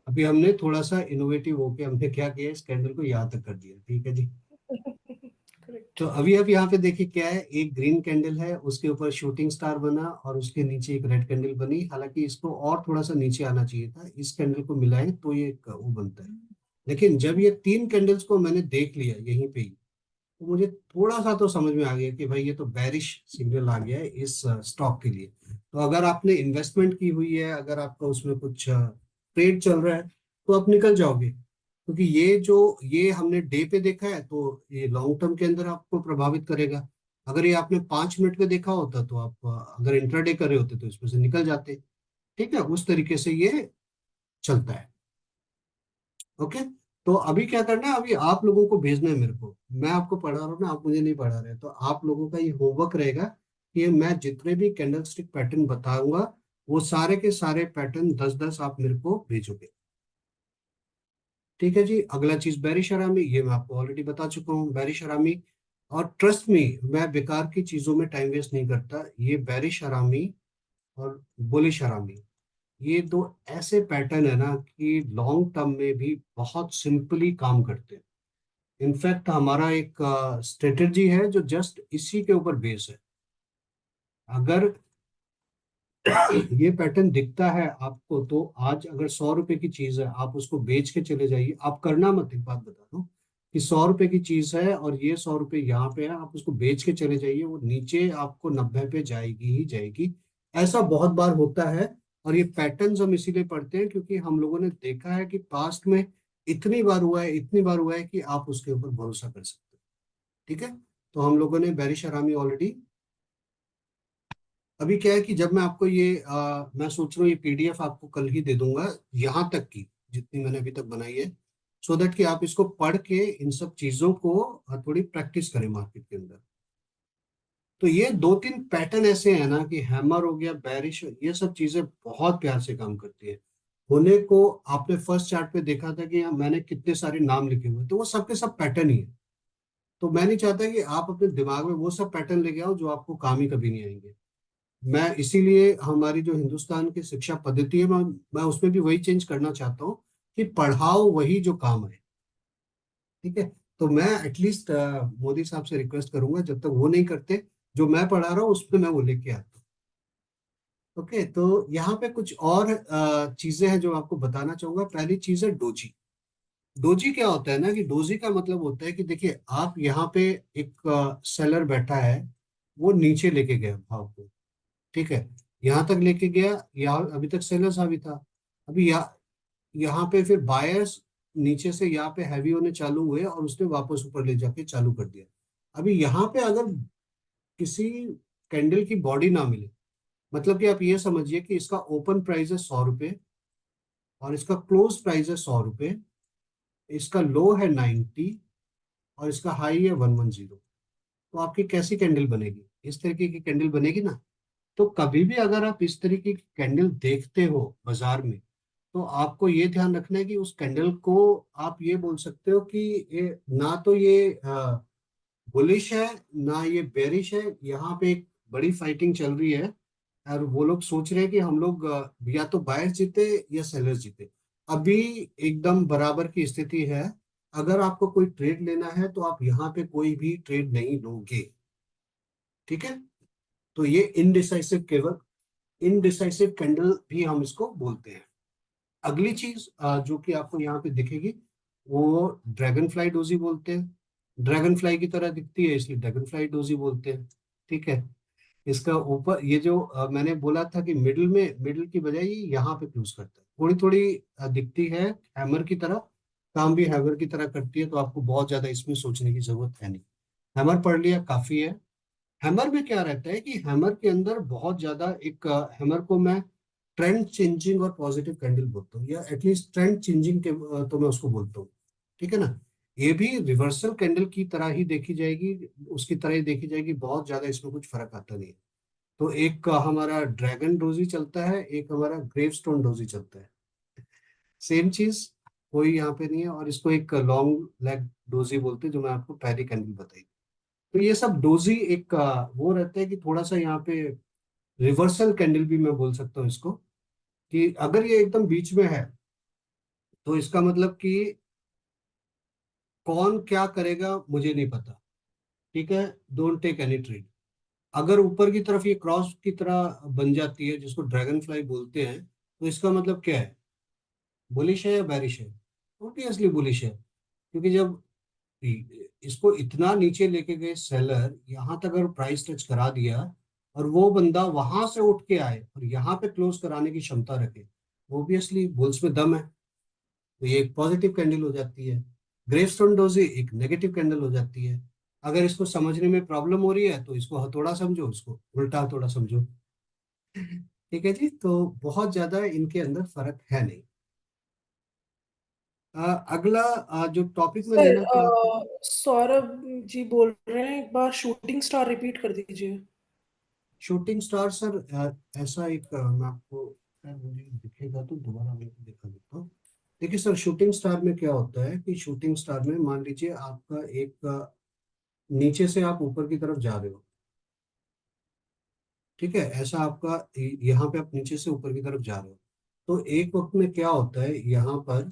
अभी हमने थोड़ा सा इनोवेटिव होके हमने क्या किया, इस कैंडल को यहाँ तक कर दिया, ठीक है जी। करेक्ट। तो अभी अब यहाँ पे देखिए क्या है, एक ग्रीन कैंडल है, उसके ऊपर शूटिंग स्टार बना और उसके नीचे एक रेड कैंडल बनी। हालांकि इसको और थोड़ा सा नीचे आना चाहिए था, इस कैंडल को मिलाएं तो ये एक वो बनता है। लेकिन जब ये तीन कैंडल्स को मैंने देख लिया यहीं पे ही, तो मुझे थोड़ा सा तो समझ में आ गया कि भाई ये तो बेरिश सिग्नल आ गया है इस स्टॉक के लिए। तो अगर आपने इन्वेस्टमेंट की हुई है, अगर आपका उसमें कुछ ट्रेड चल रहा है, तो आप निकल जाओगे, क्योंकि ये हमने डे पे देखा है तो ये लॉन्ग टर्म के अंदर आपको प्रभावित करेगा। अगर ये आपने 5 मिनट पे देखा होता तो आप अगर इंट्राडे कर रहे होते तो इसमें से निकल जाते। ठीक है, उस तरीके से ये चलता है। ओके। तो अभी क्या करना है, अभी आप लोगों को भेजना है मेरे को, मैं आपको पढ़ा रहा हूँ ना, आप मुझे नहीं पढ़ा रहे, तो आप लोगों का ये होमवर्क रहेगा कि मैं जितने भी कैंडल स्टिक पैटर्न बताऊंगा वो सारे के सारे पैटर्न 10-10 आप मेरे को भेजोगे। ठीक है जी। अगला चीज बेरिश हरामी, ये मैं आपको ऑलरेडी बता चुका हूँ, बेरिश हरामी। और ट्रस्ट मी, मैं बेकार की चीजों में टाइम वेस्ट नहीं करता। ये बेरिश हरामी और बुलिश हरामी, ये दो ऐसे पैटर्न है ना कि लॉन्ग टर्म में भी बहुत सिंपली काम करते हैं। इनफैक्ट हमारा एक स्ट्रेटेजी है जो जस्ट इसी के ऊपर बेस है। अगर ये पैटर्न दिखता है आपको, तो आज अगर 100 रुपए की चीज है, आप उसको बेच के चले जाइए। आप करना मत, एक बात बता दो कि 100 रुपए की चीज है और ये 100 रुपए यहाँ पे है, आप उसको बेच के चले जाइए, वो नीचे आपको 90 पे जाएगी ही जाएगी। ऐसा बहुत बार होता है। और ये पैटर्न्स हम इसीलिए पढ़ते हैं क्योंकि हम लोगों ने देखा है कि पास्ट में इतनी बार हुआ है, इतनी बार हुआ है कि आप उसके ऊपर भरोसा कर सकते हैं। ठीक है। तो हम लोगों ने बेरिश हरामी ऑलरेडी। अभी क्या है कि जब मैं आपको मैं सोच रहा हूँ ये पीडीएफ आपको कल ही दे दूंगा, यहाँ तक की जितनी मैंने अभी तक बनाई है, सो दैट कि आप इसको पढ़ के इन सब चीजों को थोड़ी प्रैक्टिस करें मार्केट के अंदर। तो ये दो तीन पैटर्न ऐसे हैं ना कि हैमर हो गया, बैरिश, ये सब चीजें बहुत प्यार से काम करती है। होने को आपने फर्स्ट चार्ट पे देखा था कि मैंने कितने सारे नाम लिखे हुए, तो वो सबके सब पैटर्न ही है। तो मैं नहीं चाहता कि आप अपने दिमाग में वो सब पैटर्न लेके आओ जो आपको काम ही कभी नहीं आएंगे। मैं इसीलिए हमारी जो हिंदुस्तान की शिक्षा पद्धति है, मैं उसमें भी वही चेंज करना चाहता हूँ कि पढ़ाओ वही जो काम है। ठीक है। तो मैं एटलीस्ट मोदी साहब से रिक्वेस्ट करूंगा, जब तक वो नहीं करते, जो मैं पढ़ा रहा हूँ उसमें मैं वो लेके आता हूँ। ओके। तो यहाँ पे कुछ और चीजें हैं जो आपको बताना चाहूंगा। पहली चीज है डोजी। डोजी क्या होता है ना, कि डोजी का मतलब होता है कि देखिए आप यहाँ पे एक सेलर बैठा है, वो नीचे लेके गया भाव को। ठीक है। यहाँ तक लेके गया, यहाँ अभी तक सेलर्स हावी था। अभी यहाँ पे फिर बायर्स नीचे से यहाँ पे हैवी होने चालू हुए और उसने वापस ऊपर ले जाके चालू कर दिया। अभी यहाँ पे अगर किसी कैंडल की बॉडी ना मिले, मतलब कि आप ये समझिए कि इसका ओपन प्राइस है 100 रुपए और इसका क्लोज प्राइस है 100 रुपए, इसका लो है 90 और इसका हाई है 110, तो आपकी कैसी कैंडल बनेगी? इस तरीके की कैंडल बनेगी ना। तो कभी भी अगर आप इस तरीके की कैंडल देखते हो बाजार में, तो आपको ये ध्यान रखना है कि उस कैंडल को आप ये बोल सकते हो कि ये ना तो ये बुलिश है ना ये बेरिश है। यहाँ पे एक बड़ी फाइटिंग चल रही है और वो लोग सोच रहे हैं कि हम लोग या तो बायर्स जीते या सेलर्स जीते। अभी एकदम बराबर की स्थिति है। अगर आपको कोई ट्रेड लेना है तो आप यहाँ पे कोई भी ट्रेड नहीं लोगे। ठीक है। तो ये इनडिसाइसिव, केवल इनडिसाइसिव कैंडल भी हम इसको बोलते हैं। अगली चीज जो कि आपको यहाँ पे दिखेगी, वो ड्रैगन फ्लाई डोजी बोलते हैं। ड्रैगन फ्लाई की तरह दिखती है इसलिए ड्रैगन फ्लाई डोजी बोलते हैं। ठीक है। इसका ऊपर ये जो मैंने बोला था कि मिडिल की बजाय ये यहाँ पे क्लोज करता है, थोड़ी थोड़ी दिखती है हैमर की तरह, काम भी हैमर की तरह करती है। तो आपको बहुत ज्यादा इसमें सोचने की जरूरत है नहीं, हैमर पढ़ लिया काफी है। हैमर में क्या रहता है कि हैमर के अंदर बहुत ज्यादा एक हैमर को मैं ट्रेंड चेंजिंग और पॉजिटिव कैंडल बोलता हूँ, या एटलीस्ट ट्रेंड चेंजिंग के तो मैं उसको बोलता हूँ। ठीक है ना। ये भी रिवर्सल कैंडल की तरह ही देखी जाएगी, उसकी तरह ही देखी जाएगी, बहुत ज्यादा इसमें कुछ फर्क आता नहीं है। तो एक हमारा ड्रैगन डोजी चलता है, एक हमारा ग्रेवस्टोन डोजी चलता है, सेम चीज, कोई यहाँ पे नहीं है। और इसको एक लॉन्ग लेग डोजी बोलते हैं, जो मैं आपको पहली कैंडल बताई। तो ये सब डोजी एक वो रहता है कि थोड़ा सा यहाँ पे रिवर्सल कैंडल भी मैं बोल सकता हूँ इसको, कि अगर ये एकदम बीच में है तो इसका मतलब कि कौन क्या करेगा मुझे नहीं पता, ठीक है। Don't take any trade. अगर ऊपर की तरफ ये क्रॉस की तरह बन जाती है, जिसको ड्रैगन फ्लाई बोलते हैं, तो इसका मतलब क्या है? बुलिश है या बैरिश है? ऑब्वियसली बुलिश है, क्योंकि जब इसको इतना नीचे लेके गए सेलर, यहाँ तक अगर प्राइस टच करा दिया, और वो बंदा वहां से उठ के आए और यहाँ पे क्लोज कराने की क्षमता रखे, ऑब्वियसली बुल्स में दम है। तो ये एक पॉजिटिव कैंडल हो जाती है। ग्रेवस्टोन डोजी एक नेगेटिव कैंडल हो जाती है। अगर इसको समझने में प्रॉब्लम हो रही है तो इसको हथौड़ा समझो, इसको उल्टा हथौड़ा समझो। ठीक है जी, तो बहुत ज्यादा इनके अंदर फर्क है नहीं। अगला जो टॉपिक में सर लेना चाहता हूँ। सौरभ जी बोल रहे हैं, एक बार शूटिंग स्टार रिपीट कर दीजिए। शूटिंग स्टार सर, ऐसा एक मैं आपको, मुझे दिखेगा तो दोबारा मैं दिखा देता हूँ। देखिए सर, शूटिंग स्टार में क्या होता है कि शूटिंग स्टार में मान लीजिए आपका एक नीचे से आप ऊपर की तरफ जा रहे हो, ठीक है, ऐसा आपका यहाँ पे आप नीचे से ऊपर की तरफ जा रहे हो। तो एक वक्त में क्या होता है यहाँ पर,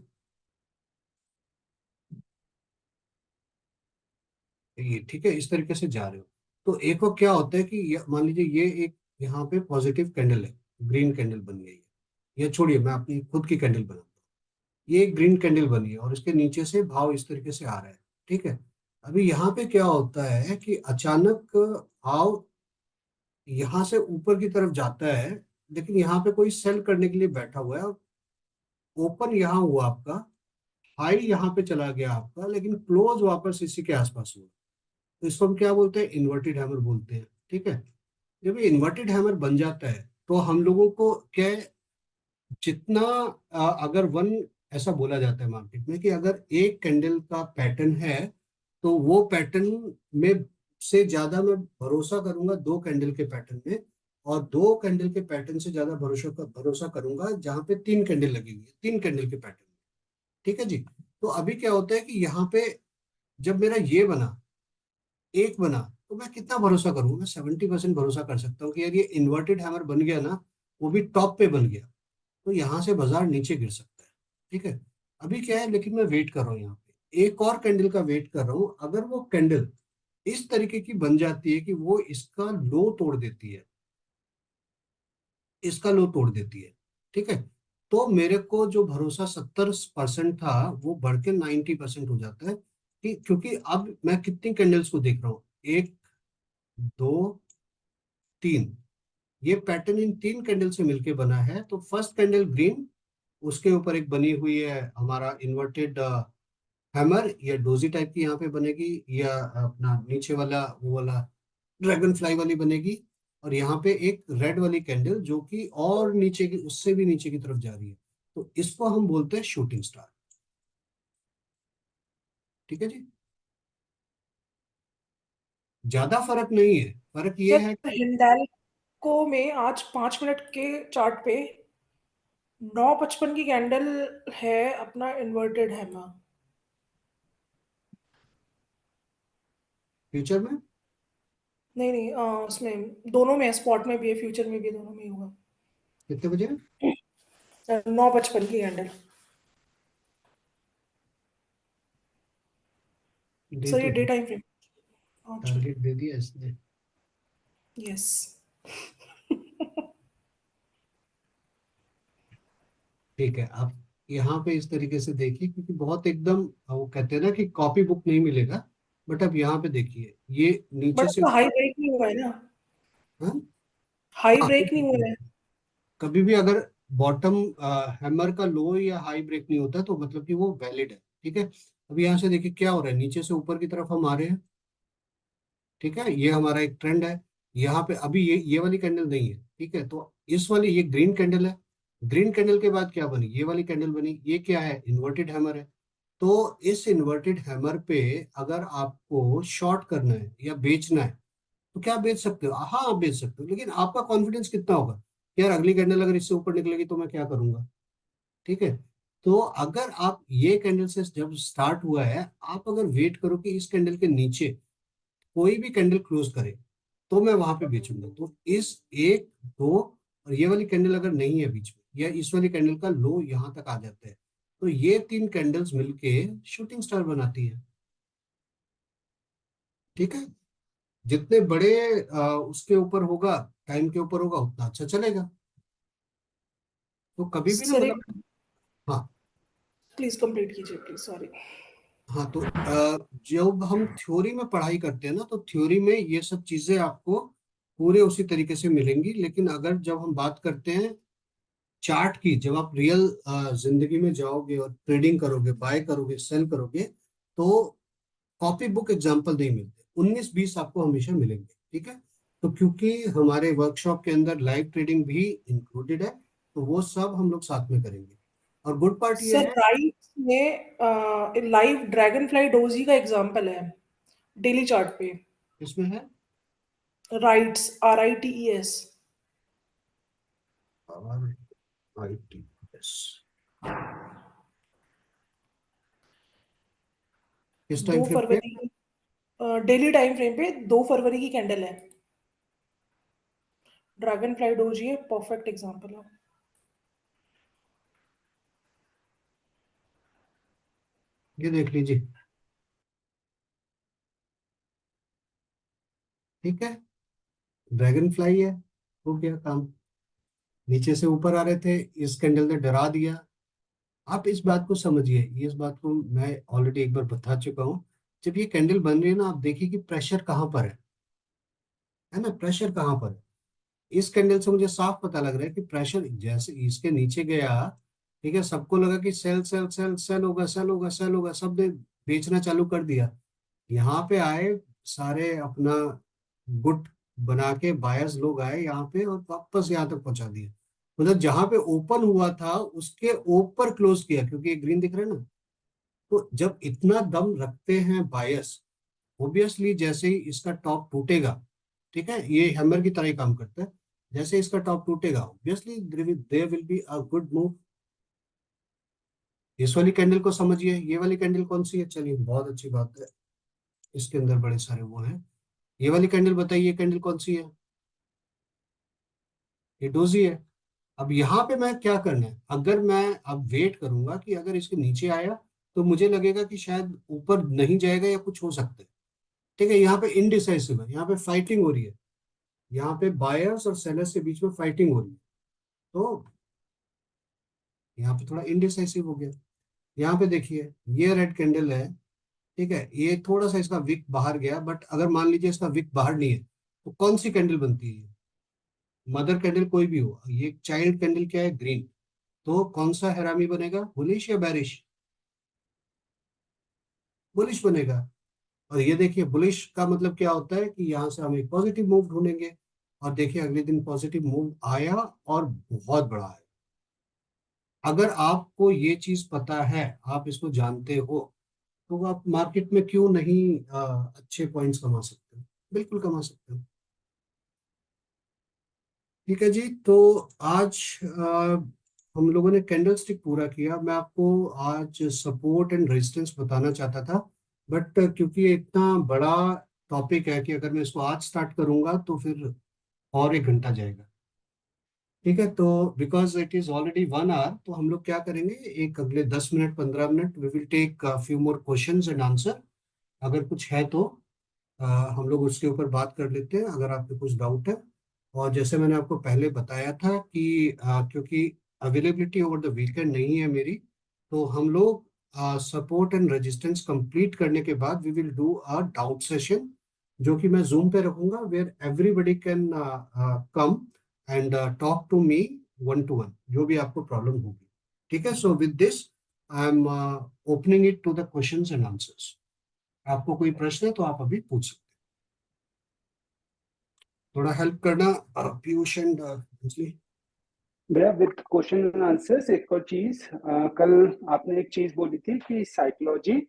ये ठीक है, इस तरीके से जा रहे हो। तो एक वक्त क्या होता है कि मान लीजिए ये एक यहाँ पे पॉजिटिव कैंडल है, ग्रीन कैंडल बन गई है, या छोड़िए मैं अपनी खुद की कैंडल बनाता हूँ। ये एक ग्रीन कैंडल बनी है और इसके नीचे से भाव इस तरीके से आ रहा है, ठीक है। अभी यहाँ पे क्या होता है कि अचानक भाव यहाँ से ऊपर की तरफ जाता है, लेकिन यहाँ पे कोई सेल करने के लिए बैठा हुआ है, और ओपन यहाँ हुआ आपका, हाई यहाँ पे चला गया आपका, लेकिन क्लोज वापस इसी के आसपास हुआ। तो इसको हम क्या बोलते हैं? इन्वर्टेड हैमर बोलते हैं, ठीक है। जब ये इन्वर्टेड हैमर बन जाता है तो हम लोगों को क्या है, जितना अगर वन, ऐसा बोला जाता है मार्केट में कि अगर एक कैंडल का पैटर्न है, तो वो पैटर्न में से ज्यादा मैं भरोसा करूंगा दो कैंडल के पैटर्न में, और दो कैंडल के पैटर्न से ज्यादा भरोसा करूंगा जहां पे तीन कैंडल लगी हुई है, तीन कैंडल के पैटर्न में, ठीक है जी। तो अभी क्या होता है कि यहाँ पे जब मेरा ये बना, एक बना, तो मैं कितना भरोसा करूंगा? मैं 70% भरोसा कर सकता हूँ कि यार ये इन्वर्टेड हैमर बन गया ना, वो भी टॉप पे बन गया, तो यहाँ से बाजार नीचे गिर सकता है, ठीक है। अभी क्या है, लेकिन मैं वेट कर रहा हूँ यहाँ पे, एक और कैंडल का वेट कर रहा हूँ। अगर वो कैंडल इस तरीके की बन जाती है कि वो इसका लो तोड़ देती है, इसका लो तोड़ देती है, ठीक है, तो मेरे को जो भरोसा 70% था वो बढ़ के 90% हो जाता है, कि क्योंकि अब मैं कितनी कैंडल्स को देख रहा हूँ, एक, दो, तीन, ये पैटर्न इन तीन कैंडल से मिलके बना है। तो फर्स्ट कैंडल ग्रीन, उसके ऊपर एक बनी हुई है हमारा इन्वर्टेड हैमर या डोजी टाइप की यहाँ पे बनेगी, या अपना नीचे वाला वो वाला ड्रैगन फ्लाई वाली बनेगी, और यहाँ पे एक रेड वाली कैंडल जो कि और नीचे की, उससे भी नीचे की तरफ जा रही है। तो इसको हम बोलते हैं शूटिंग स्टार, ठीक है जी। ज्यादा फर्क नहीं है, फर्क ये है सर कि हिंडाल्को में आज 5 मिनट के चार्ट पे 9:55 की कैंडल है, अपना इन्वर्टेड है ना। फ्यूचर में नहीं नहीं, उसमें दोनों में है, स्पॉट में भी है, फ्यूचर में भी है, दोनों में ही होगा। कितने बजे? 9:55 की कैंडल। दे सर ये तो डे दी, टाइम फ्रेम। अच्छा। टारगेट दे दिया इसने। यस। ठीक है, आप यहाँ पे इस तरीके से देखिए, क्योंकि बहुत एकदम वो कहते हैं ना कि कॉपी बुक नहीं मिलेगा, बट अब यहाँ पे देखिए ये नीचे बट से, तो हाई ब्रेक नहीं हुआ है ना। हाँ, हाई हाँ, ब्रेक नहीं हुआ है। कभी भी अगर बॉटम हैमर का लो या हाई ब्रेक नहीं होता तो मतलब कि वो वैलिड है, ठीक है। अब यहाँ से देखिए क्या हो रहा है, नीचे से ऊपर की तरफ हम आ रहे हैं, ठीक है, ये हमारा एक ट्रेंड है। यहाँ पे अभी ये वाली कैंडल नहीं है, ठीक है, तो इस वाली ये ग्रीन कैंडल है। ग्रीन कैंडल के बाद क्या बनी? ये वाली कैंडल बनी। ये क्या है? इन्वर्टेड हैमर है। तो इस इन्वर्टेड हैमर पे अगर आपको शॉर्ट करना है या बेचना है, तो क्या बेच सकते हो? हाँ, आप बेच सकते हो, लेकिन आपका कॉन्फिडेंस कितना होगा कि यार अगली कैंडल अगर इससे ऊपर निकलेगी तो मैं क्या करूंगा, ठीक है। तो अगर आप ये कैंडल से जब स्टार्ट हुआ है, आप अगर वेट करो कि इस कैंडल के नीचे कोई भी कैंडल क्लोज करे, तो मैं वहां पे बेचूंगा। तो इस एक, दो, और ये वाली कैंडल अगर नहीं है बीच में, या इस वाली कैंडल का लो यहाँ तक आ जाता है, तो ये 3 कैंडल्स मिलके शूटिंग स्टार बनाती है। ठीक है, जितने बड़े उसके ऊपर होगा, टाइम के ऊपर होगा, उतना अच्छा चलेगा। तो कभी भी ना सर एक मतलब, हाँ प्लीज कंप्लीट कीजिए प्लीज, सॉरी। हाँ, तो जब हम थ्योरी में पढ़ाई करते हैं ना, तो थ्योरी में ये सब चीजें आपको पूरे उसी तरीके से मिलेंगी, लेकिन अगर जब हम बात करते हैं चार्ट की, जब आप रियल जिंदगी में जाओगे और ट्रेडिंग करोगे, बाय करोगे, सेल करोगे, तो कॉपी बुक एग्जाम्पल नहीं मिलते, 19-20 आपको हमेशा मिलेंगे। ठीक है, तो क्योंकि हमारे वर्कशॉप के अंदर लाइव ट्रेडिंग भी इंक्लूडेड है, तो वो सब हम लोग साथ में करेंगे। और गुड पार्ट ये सर है, राइट में लाइव ड्रैगन फ्लाई डोजी का एग्जांपल है डेली चार्ट पे। इसमें है राइट्स, RITES। RITS, किस टाइम दो फ्रेम पे? फरवरी डेली टाइम फ्रेम पे 2 फरवरी की कैंडल है। ड्रैगन फ्लाई डोजी है, परफेक्ट एग्जांपल है। ये देख लीजिए। ठीक है, ड्रैगन फ्लाई है, हो गया काम। नीचे से ऊपर आ रहे थे, इस कैंडल ने डरा दिया। आप इस बात को समझिए, ये इस बात को मैं ऑलरेडी एक बार बता चुका हूँ। जब ये कैंडल बन रही है ना, आप देखिए कि प्रेशर कहाँ पर है ना, प्रेशर कहाँ पर है। इस कैंडल से मुझे साफ पता लग रहा है कि प्रेशर जैसे इसके नीचे गया, ठीक है, सबको लगा कि सेल सेल सेल सेल होगा, सेल होगा, सेल होगा, सब ने बेचना चालू कर दिया। यहाँ पे आए सारे अपना गुट बना के, बायर्स लोग आए यहाँ पे और वापस यहाँ तक पहुंचा दिया। मतलब जहां पे ओपन हुआ था उसके ऊपर क्लोज किया, क्योंकि ये ग्रीन दिख रहा है ना। तो जब इतना दम रखते हैं बायर्स, ऑब्वियसली जैसे ही इसका टॉप टूटेगा, ठीक है, ये हैमर की तरह ही काम करता है, जैसे इसका टॉप टूटेगा obviously there will be a good move. इस वाली कैंडल को समझिए, ये वाली कैंडल कौन सी है, चलिए बहुत अच्छी बात है, इसके अंदर बड़े सारे वो हैं। ये वाली कैंडल बताइए, ये कैंडल कौन सी है? ये डोजी है। अब यहाँ पे मैं क्या करना है, अगर मैं अब वेट करूंगा कि अगर इसके नीचे आया, तो मुझे लगेगा कि शायद ऊपर नहीं जाएगा या कुछ हो सकता है। ठीक है, यहाँ पे इनडिसाइसिव है, यहाँ पे फाइटिंग हो रही है, यहाँ पे बायर्स और सेलर्स के बीच में फाइटिंग हो रही है। तो यहाँ पे थोड़ा इनडिसाइसिव हो गया। यहाँ पे देखिए, ये रेड कैंडल है, ठीक है, ये थोड़ा सा इसका विक बाहर गया, बट अगर मान लीजिए इसका विक बाहर नहीं है, तो कौन सी कैंडल बनती है? मदर कैंडल कोई भी हो, ये चाइल्ड कैंडल क्या है, ग्रीन। तो कौन सा हैरामी बनेगा, बुलिश या बैरिश? बुलिश बनेगा। और ये देखिए, बुलिश का मतलब क्या होता है कि यहाँ से हम एक पॉजिटिव मूव ढूंढेंगे। और देखिए अगले दिन पॉजिटिव मूव आया और बहुत बड़ा है। अगर आपको ये चीज पता है, आप इसको जानते हो, तो आप मार्केट में क्यों नहीं अच्छे पॉइंट्स कमा सकते हो? बिल्कुल कमा सकते हो। ठीक है जी, तो आज हम लोगों ने कैंडल स्टिक पूरा किया। मैं आपको आज सपोर्ट एंड रेजिस्टेंस बताना चाहता था, बट क्योंकि ये इतना बड़ा टॉपिक है कि अगर मैं इसको आज स्टार्ट करूंगा तो फिर और 1 घंटा जाएगा। ठीक है, तो because it is already 1 hour, तो हम लोग क्या करेंगे, एक अगले 10 minute 15 minute we will take few more questions and answer. अगर कुछ है तो हम लोग उसके ऊपर बात कर लेते हैं, अगर आपको कुछ डाउट है। और जैसे मैंने आपको पहले बताया था कि क्योंकि अवेलेबिलिटी ओवर द वीकेंड नहीं है मेरी, तो हम लोग सपोर्ट एंड रेजिस्टेंस कंप्लीट करने के बाद we will do a doubt session, जो कि मैं जूम पे रखूंगा, where everybody can come and talk to me 1 to 1, जो भी आपको प्रॉब्लम होगी। ठीक है, so with this I am opening it to the questions and answers. आपको कोई प्रश्न है तो आप अभी पूछ सकते हैं। थोड़ा हेल्प करना पीयूष एंड अंजलि। भैया विद क्वेश्चन एंड आंसर्स, एक और चीज, कल आपने एक चीज बोली थी कि साइकोलॉजी,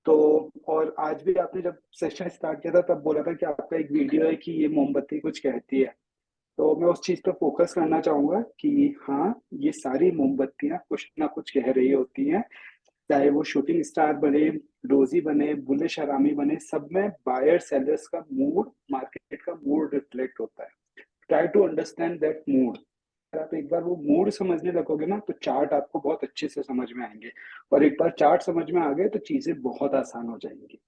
तो और आज भी आपने जब सेशन स्टार्ट किया था तब बोला था कि आपका एक वीडियो है कि ये मोमबत्ती कुछ कहती है। तो मैं उस चीज पर फोकस करना चाहूंगा कि हाँ, ये सारी मोमबत्तियां कुछ ना कुछ कह रही होती हैं, चाहे वो शूटिंग स्टार बने, रोजी बने, बुलिश हरामी बने, सब में बायर सेलर्स का मूड, मार्केट का मूड रिफ्लेक्ट होता है। Try to understand that mood. अगर आप एक बार वो मूड समझने लगोगे ना तो चार्ट आपको बहुत अच्छे से समझ में आएंगे, और एक बार चार्ट समझ में आ गए तो चीजें बहुत आसान हो जाएंगी।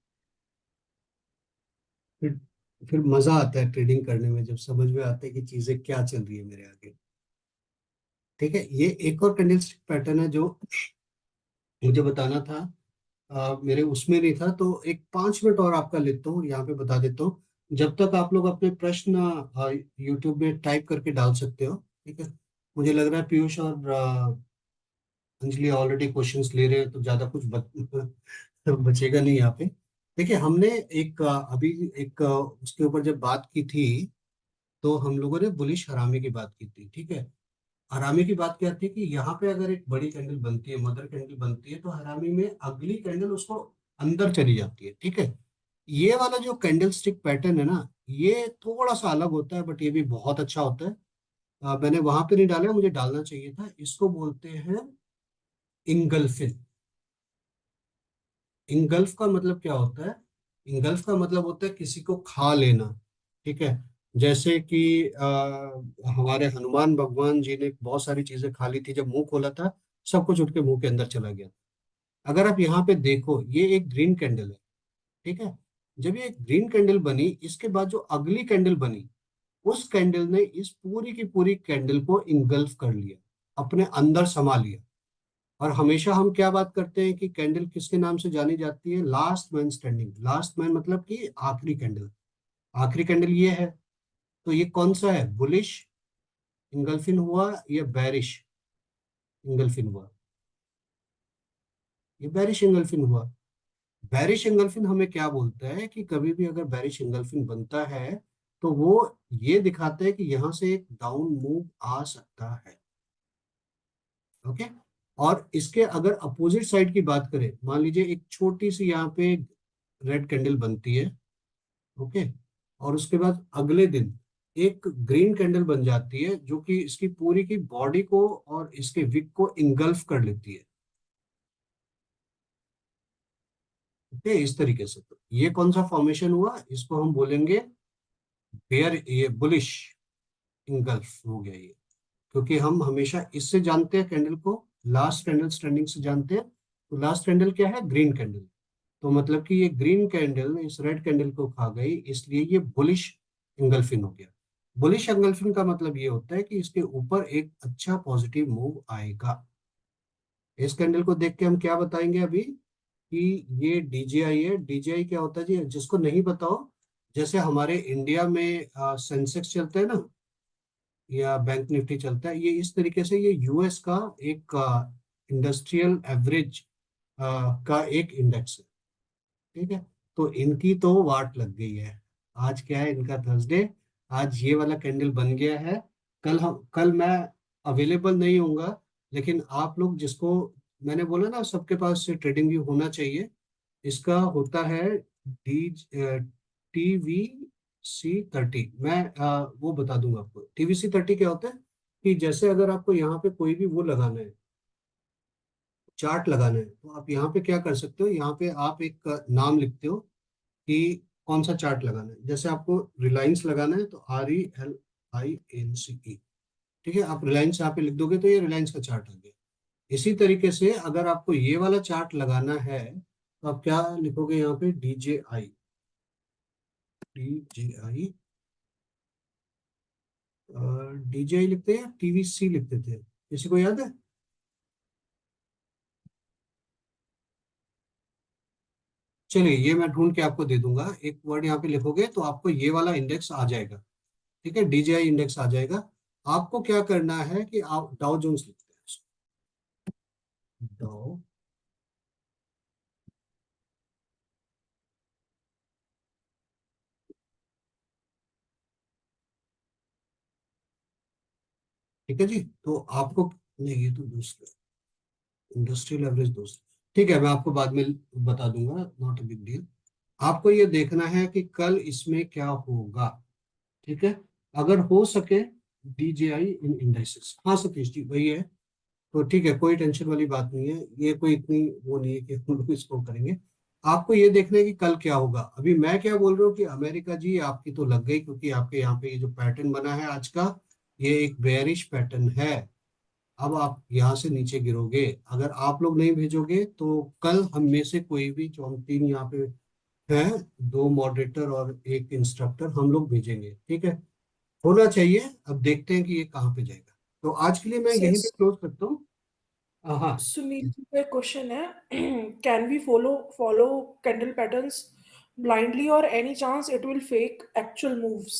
फिर फिर मजा आता है ट्रेडिंग करने में, जब समझ में आता है कि चीजें क्या चल रही है मेरे आगे। ठीक है, ये एक और कैंडलस्टिक पैटर्न है जो मुझे बताना था, मेरे उसमें नहीं था, तो एक 5 मिनट और आपका लेता हूँ, यहाँ पे बता देता हूँ। जब तक आप लोग अपने प्रश्न यूट्यूब में टाइप करके डाल सकते हो। ठीक है, मुझे लग रहा है पीयूष और अंजलि ऑलरेडी क्वेश्चंस ले रहे हैं, तो ज्यादा कुछ बचेगा नहीं यहाँ पे। देखिए, हमने एक अभी एक उसके ऊपर जब बात की थी, तो हम लोगों ने बुलिश हरामी की बात की थी। ठीक है, हरामी की बात क्या थी कि यहाँ पे अगर एक बड़ी कैंडल बनती है, मदर कैंडल बनती है, तो हरामी में अगली कैंडल उसको अंदर चली जाती है। ठीक है, ये वाला जो कैंडल स्टिक पैटर्न है ना, ये थोड़ा सा अलग होता है, बट ये भी बहुत अच्छा होता है। मैंने वहां पे नहीं डाला, मुझे डालना चाहिए था। इसको बोलते हैं इंगल्फिन। इंगल्फ का मतलब क्या होता है? इंगल्फ का मतलब होता है किसी को खा लेना। ठीक है, जैसे कि हमारे हनुमान भगवान जी ने बहुत सारी चीजें खा ली थी, जब मुंह खोला था सब कुछ उठ के मुंह के अंदर चला गया। अगर आप यहाँ पे देखो, ये एक ग्रीन कैंडल है। ठीक है, जब ये ग्रीन कैंडल बनी, इसके बाद जो अगली कैंडल बनी, उस कैंडल ने इस पूरी की पूरी कैंडल को इंगल्फ कर लिया, अपने अंदर समा लिया। और हमेशा हम क्या बात करते हैं कि कैंडल किसके नाम से जानी जाती है? Last man standing. Last man मतलब कि आखिरी कैंडल। आखिरी कैंडल ये है। तो ये कौन सा है? बुलिश इंगल्फिन हुआ या बैरिश इंगल्फिन हुआ? ये बैरिश इंगल्फिन हुआ। बैरिश इंगल्फिन हमें क्या बोलता है कि कभी भी अगर बैरिश इंगल्फिन बनता है, तो वो ये दिखाता है कि यहां से एक डाउन मूव आ सकता है। ओके, और इसके अगर अपोजिट साइड की बात करें, मान लीजिए एक छोटी सी यहाँ पे रेड कैंडल बनती है। ओके, और उसके बाद अगले दिन एक ग्रीन कैंडल बन जाती है, जो कि इसकी पूरी की बॉडी को और इसके विक को इंगल्फ कर लेती है। ओके, इस तरीके से तो ये कौन सा फॉर्मेशन हुआ? इसको हम बोलेंगे बेयर, ये बुलिश इंगल्फ हो गया ये। क्योंकि हम हमेशा इससे जानते हैं कैंडल को, लास्ट कैंडल स्टैंडिंग से जानते हैं। तो लास्ट कैंडल क्या है? Green candle. तो मतलब कि ये ग्रीन कैंडल इस रेड कैंडल को खा गई, इसलिए ये बुलिश इंगल्फिन हो गया। बुलिश इंगल्फिन का मतलब ये होता है कि इसके ऊपर एक अच्छा पॉजिटिव मूव आएगा। इस कैंडल को देख के हम क्या बताएंगे अभी कि ये डीजेआई है। डीजेआई क्या होता है जी, जिसको नहीं पता हो? जैसे हमारे इंडिया में सेंसेक्स चलता है ना, या बैंक निफ्टी चलता है, ये इस तरीके से ये यूएस का एक इंडस्ट्रियल एवरेज का एक इंडेक्स है। ठीक है, तो इनकी तो वाट लग गई है। आज क्या है इनका? थर्सडे। आज ये वाला कैंडल बन गया है। कल मैं अवेलेबल नहीं होऊंगा, लेकिन आप लोग जिसको मैंने बोला ना सबके पास से ट्रेडिंग व्यू होना चाहिए, इसका होता है TVC30। मैं वो बता दूंगा आपको TVC30 क्या होता है। कि जैसे अगर आपको यहाँ पे कोई भी वो लगाना है, चार्ट लगाना है, तो आप यहाँ पे क्या कर सकते हो? यहाँ पे आप एक नाम लिखते हो कि कौन सा चार्ट लगाना है। जैसे आपको रिलायंस लगाना है, तो RELINCE। ठीक है, आप रिलायंस यहाँ पे लिख दोगे तो ये रिलायंस का चार्ट आ गया। इसी तरीके से अगर आपको ये वाला चार्ट लगाना है, तो आप क्या लिखोगे यहाँ पे? DJI। DJI, DJI लिखते हैं, TVC लिखते थे, किसी को याद है? चलिए, ये मैं ढूंढ के आपको दे दूंगा। एक वर्ड यहाँ पे लिखोगे तो आपको ये वाला इंडेक्स आ जाएगा। ठीक है, DJI इंडेक्स आ जाएगा। आपको क्या करना है कि आप डाउ जोन्स लिखते हैं। डाउ, ठीक है जी। तो आपको, नहीं ये तो दूसरा, इंडस्ट्रियल एवरेज दूसरा। ठीक है, मैं आपको बाद में बता दूंगा, नॉट अ बिग डील। आपको ये देखना है कि कल इसमें क्या होगा। ठीक है, अगर हो सके DJI इन इंडाइसेस, हाँ सतीश जी वही है। तो ठीक है, कोई टेंशन वाली बात नहीं है, ये कोई इतनी वो नहीं है कि हम लोग इसको करेंगे। आपको ये देखना है कि कल क्या होगा। अभी मैं क्या बोल रहा हूँ कि अमेरिका जी आपकी तो लग गई, क्योंकि आपके यहाँ पे ये जो पैटर्न बना है आज का, ये एक बेयरिश पैटर्न है। अब आप यहाँ से नीचे गिरोगे, अगर आप लोग नहीं भेजोगे तो कल हम में से कोई भी, जो हम तीन यहाँ पे हैं, दो मॉडरेटर और एक इंस्ट्रक्टर, हम लोग भेजेंगे, ठीक है? होना चाहिए। अब देखते हैं कि ये कहाँ पे जाएगा। तो आज के लिए मैं सर, यहीं पे क्लोज करता हूँ। हाँ। सुनील जी का क्वेश्चन है, can we follow candle patterns blindly or any chance it will fake actual moves?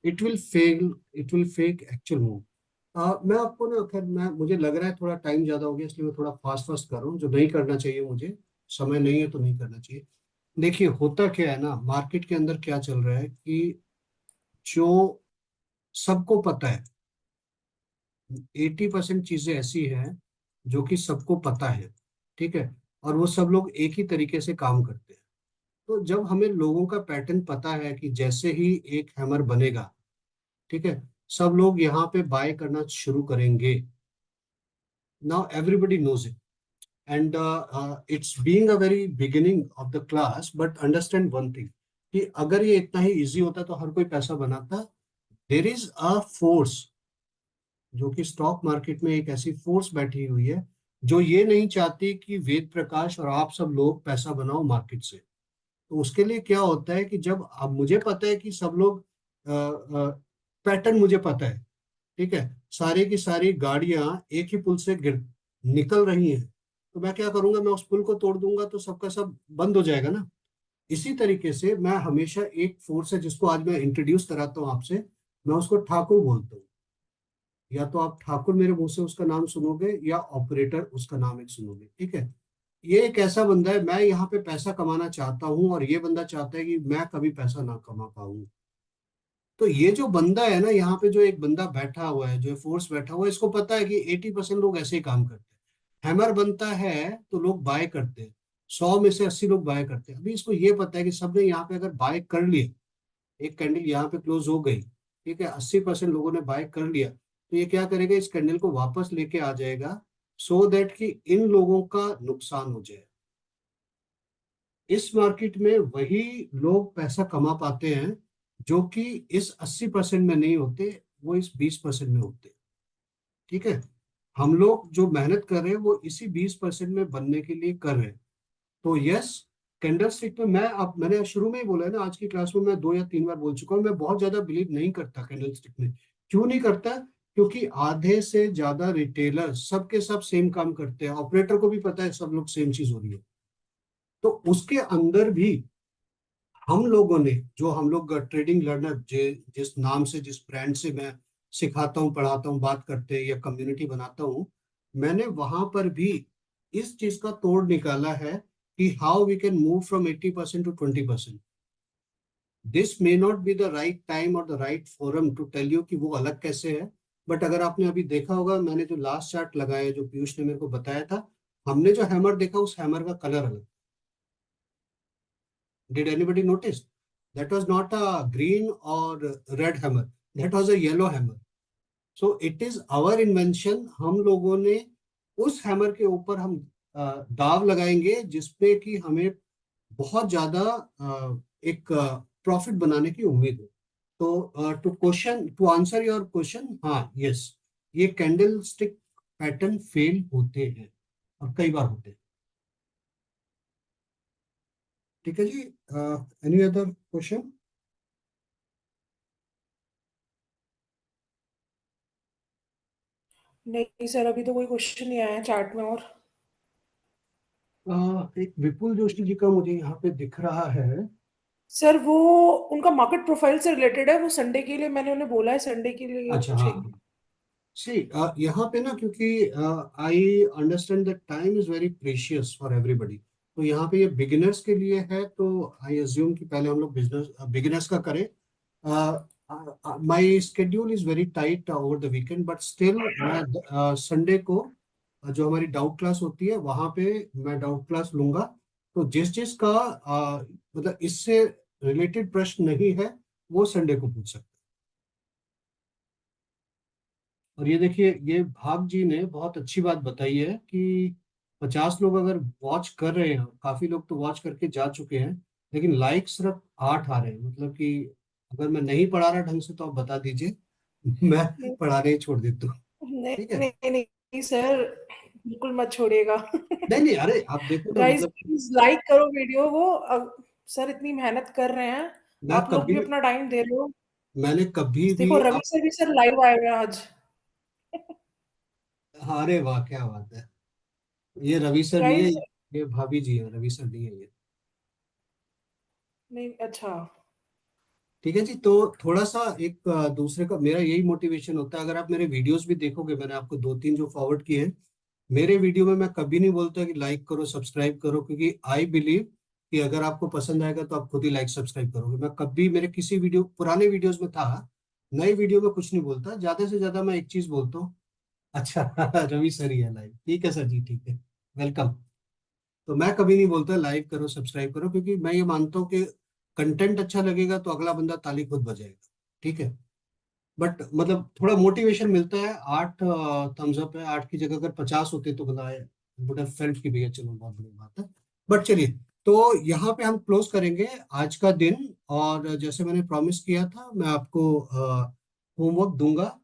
It will fail, it will fake actual move. मैं आपको ना, खैर मैं, मुझे लग रहा है थोड़ा टाइम ज्यादा हो गया, इसलिए मैं थोड़ा फास्ट फास्ट कर रहा हूँ, जो नहीं करना चाहिए मुझे। समय नहीं है तो नहीं करना चाहिए। देखिए होता क्या है ना, मार्केट के अंदर क्या चल रहा है कि जो सबको पता है, 80% चीजें ऐसी हैं जो कि सबको पता है, ठीक है? और वो सब लोग एक ही तरीके से काम करते हैं। तो जब हमें लोगों का पैटर्न पता है कि जैसे ही एक हैमर बनेगा, ठीक है, सब लोग यहाँ पे बाय करना शुरू करेंगे। Now everybody knows it, and it's being a very beginning of the class, but understand one thing, कि अगर ये इतना ही इजी होता तो हर कोई पैसा बनाता। देर इज अ फोर्स, जो कि स्टॉक मार्केट में एक ऐसी फोर्स बैठी हुई है जो ये नहीं चाहती कि वेद प्रकाश और आप सब लोग पैसा बनाओ मार्केट से। तो उसके लिए क्या होता है कि जब अब मुझे पता है कि सब लोग, पैटर्न मुझे पता है, ठीक है, सारी की सारी गाड़ियां एक ही पुल से गिर निकल रही हैं, तो मैं क्या करूंगा, मैं उस पुल को तोड़ दूंगा तो सबका सब बंद हो जाएगा ना। इसी तरीके से मैं हमेशा, एक फोर्स है जिसको आज मैं इंट्रोड्यूस कराता हूँ आपसे, मैं उसको ठाकुर बोलता हूँ। या तो आप ठाकुर मेरे मुंह से उसका नाम सुनोगे, या ऑपरेटर उसका नाम एक सुनोगे, ठीक है? ये एक ऐसा बंदा है, मैं यहाँ पे पैसा कमाना चाहता हूँ और ये बंदा चाहता है कि मैं कभी पैसा ना कमा पाऊँ। तो ये जो बंदा है ना, यहाँ पे जो एक बंदा बैठा हुआ है, जो फोर्स बैठा हुआ है, इसको पता है कि 80% लोग ऐसे ही काम करते हैं। हैमर बनता है तो लोग बाय करते हैं, 100 में से 80 लोग बाय करते हैं। अभी इसको ये पता है कि सबने यहाँ पे अगर बाय कर लिया, एक कैंडल यहाँ पे क्लोज हो गई, ठीक है, 80% लोगों ने बाय कर लिया, तो ये क्या करेगा, इस कैंडल को वापस लेके आ जाएगा, सो दैट कि इन लोगों का नुकसान हो जाए। इस मार्केट में वही लोग पैसा कमा पाते हैं जो कि इस 80% में नहीं होते, वो इस 20% में होते, ठीक है? हम लोग जो मेहनत कर रहे हैं वो इसी 20% में बनने के लिए कर रहे हैं। तो यस, कैंडल स्टिक में मैं, अब मैंने शुरू में ही बोला है ना, आज की क्लास में मैं 2 या 3 बार बोल चुका हूँ, मैं बहुत ज्यादा बिलीव नहीं करता कैंडल स्टिक में। क्यों नहीं करता? क्योंकि आधे से ज्यादा रिटेलर सबके सब सेम काम करते हैं, ऑपरेटर को भी पता है सब लोग सेम चीज हो रही है। तो उसके अंदर भी हम लोगों ने, जो हम लोग ट्रेडिंग लर्नर, जिस नाम से, जिस ब्रांड से मैं सिखाता हूँ, पढ़ाता हूँ, बात करते हैं या कम्युनिटी बनाता हूँ, मैंने वहां पर भी इस चीज का तोड़ निकाला है कि how we can move from 80% to 20%। This may not be the right time और the right forum to tell you कि वो अलग कैसे है। बट अगर आपने अभी देखा होगा, मैंने जो लास्ट चार्ट लगाया, जो पीयूष ने मेरे को बताया था, हमने जो हैमर देखा, उस हैमर का कलर अलग। Did anybody notice? That was not a green or red hammer. That was a yellow hammer. So it is our invention. हम लोगों ने उस हैमर के ऊपर हम दाव लगाएंगे जिसपे कि हमें बहुत ज्यादा एक प्रॉफिट बनाने की उम्मीद हो। तो टू आंसर योर क्वेश्चन, हाँ, यस, ये कैंडल स्टिक पैटर्न फेल होते हैं और कई बार होते हैं। ठीक है जी। Any other question? नहीं सर, अभी तो कोई क्वेश्चन नहीं आया चैट में। और एक विपुल जोशी जी का मुझे यहाँ पे दिख रहा है। सर वो उनका मार्केट प्रोफाइल से रिलेटेड है, वो संडे के लिए मैंने उन्हें बोला है, संडे के लिए अच्छा, पूछेंगे। हाँ। सी, यहाँ पे ना, क्योंकि I understand that time is very precious for everybody, तो यहाँ पे ये बिगिनर्स के लिए है, तो आई अज्यूम कि पहले हम लोग बिजनेस बिगिनर्स का करें। माई schedule is very tight over the weekend, but still मैं संडे को जो हमारी डाउट क्लास होती है वहां पे मैं डाउट क्लास लूंगा। तो जिस जिस का मतलब इससे रिलेटेड प्रश्न नहीं है, वो संडे को पूछ सकते हैं। और ये देखिए, ये भाग जी ने बहुत अच्छी बात बताई है कि 50 लोग अगर वॉच कर रहे हैं, काफी लोग तो वॉच करके जा चुके हैं, लेकिन लाइक सिर्फ 8 आ रहे हैं, मतलब कि अगर मैं नहीं पढ़ा रहा ढंग से तो आप बता दीजिए। मैं नहीं पढ़ाने ही छोड़ देता हूँ। नहीं ठीक है, नहीं नहीं सर, बिल्कुल मत छोड़िएगा। नहीं नहीं, अरे आप देखो ना, गाइस मतलब प्लीज लाइक करो वीडियो वो। सर इतनी मेहनत कर रहे हैं, मैं आप लोग भी कभी अपना टाइम दे रहे हो। मैंने कभी देखो भी रवि सर भी सर लाइव आए हुए हैं आज। हाँ, अरे वाह क्या बात है। ये रवि सर नहीं है, गाइस ये भाभी जी है, रवि सर नहीं है ये। नहीं अच्छा। ठीक है जी, तो थोड़ा सा एक दूसरे का मेरा यही मोटिवेशन होता है। अगर आप मेरे वीडियोस भी देखोगे, मैंने आपको 2-3 जो फॉरवर्ड किए हैं, मेरे वीडियो में मैं कभी नहीं बोलता कि लाइक करो सब्सक्राइब करो, क्योंकि आई बिलीव कि अगर आपको पसंद आएगा तो आप खुद ही लाइक सब्सक्राइब करोगे। मैं कभी मेरे किसी वीडियो, पुराने वीडियोस में था, नई वीडियो में कुछ नहीं बोलता, ज्यादा से ज्यादा मैं एक चीज बोलता हूँ, अच्छा रवि सर ही है लाइव, ठीक है सर जी, ठीक है, वेलकम। तो मैं कभी नहीं बोलता लाइक करो सब्सक्राइब करो, क्योंकि मैं ये मानता हूँ कि कंटेंट अच्छा लगेगा तो अगला बंदा ताली खुद बजाएगा। ठीक है, बट मतलब थोड़ा मोटिवेशन मिलता है। 8 थम्स अप है, 8 की जगह अगर 50 होते तो बताए, वुड हैव फेल्ट कि भैया चलो बहुत बड़ी बात है। बट चलिए, तो यहाँ पे हम क्लोज करेंगे आज का दिन। और जैसे मैंने प्रॉमिस किया था, मैं आपको होमवर्क दूंगा।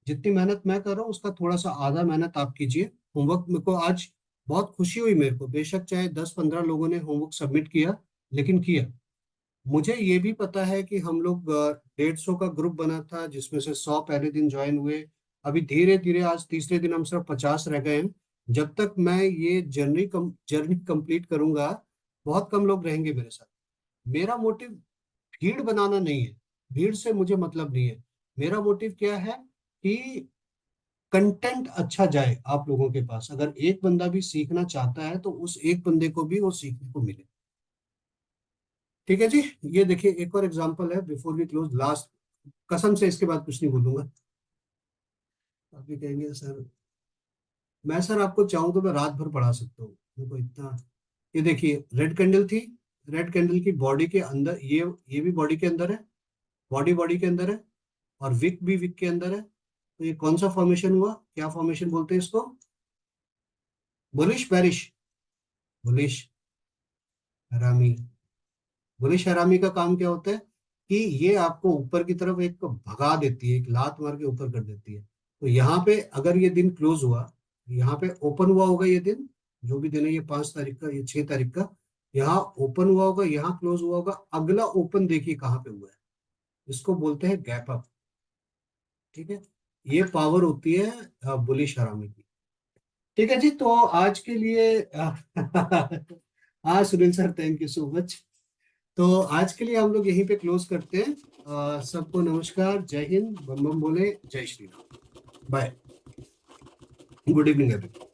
जितनी मेहनत मैं कर रहा हूँ उसका थोड़ा सा आधा मेहनत आप कीजिए। होमवर्क मेरे को आज बहुत खुशी हुई मेरे को, बेशक चाहे 10-15 लोगों ने होमवर्क सबमिट किया, लेकिन किया। मुझे ये भी पता है कि हम लोग 150 का ग्रुप बना था, जिसमें से 100 पहले दिन ज्वाइन हुए। अभी धीरे धीरे आज तीसरे दिन हम सिर्फ 50 रह गए हैं। जब तक मैं ये जर्नी कंप्लीट करूंगा, बहुत कम लोग रहेंगे मेरे साथ। मेरा मोटिव भीड़ बनाना नहीं है, भीड़ से मुझे मतलब नहीं है। मेरा मोटिव क्या है कि कंटेंट अच्छा जाए आप लोगों के पास। अगर एक बंदा भी सीखना चाहता है तो उस एक बंदे को भी वो सीखने को मिले। ठीक है जी, ये देखिए एक और एग्जांपल है बिफोर वी क्लोज लास्ट। कसम से इसके बाद कुछ नहीं बोलूंगा। आप ये कहेंगे सर, मैं सर आपको चाहूँ तो मैं रात भर पढ़ा सकता हूँ, मेरे को इतना। ये देखिए रेड कैंडल थी, रेड कैंडल की बॉडी के अंदर, ये भी बॉडी के अंदर है, बॉडी बॉडी के अंदर है, और विक भी विक के अंदर है। तो ये कौन सा फॉर्मेशन हुआ, क्या फॉर्मेशन बोलते हैं इसको? Bullish bearish? बुलिश हरामी। बुलिश हरामी का काम क्या होता है कि ये आपको ऊपर की तरफ एक भगा देती है, एक लात मार के ऊपर कर देती है। तो यहाँ पे अगर ये दिन क्लोज हुआ, यहाँ पे ओपन हुआ होगा ये दिन, जो भी दिन है, ये 5 तारीख का, ये 6 तारीख का, यहाँ ओपन हुआ होगा, यहाँ क्लोज हुआ होगा, अगला ओपन देखिए कहाँ पे हुआ है। इसको बोलते हैं गैप अप। ठीक है, ये पावर होती है बुलिश हरामी की। ठीक है जी, तो आज के लिए हाँ Sunil sir, thank you so much. तो आज के लिए हम लोग यहीं पे क्लोज करते हैं। सबको नमस्कार, जय हिंद, बम बम बोले, जय Shri Ram, bye, good evening everyone.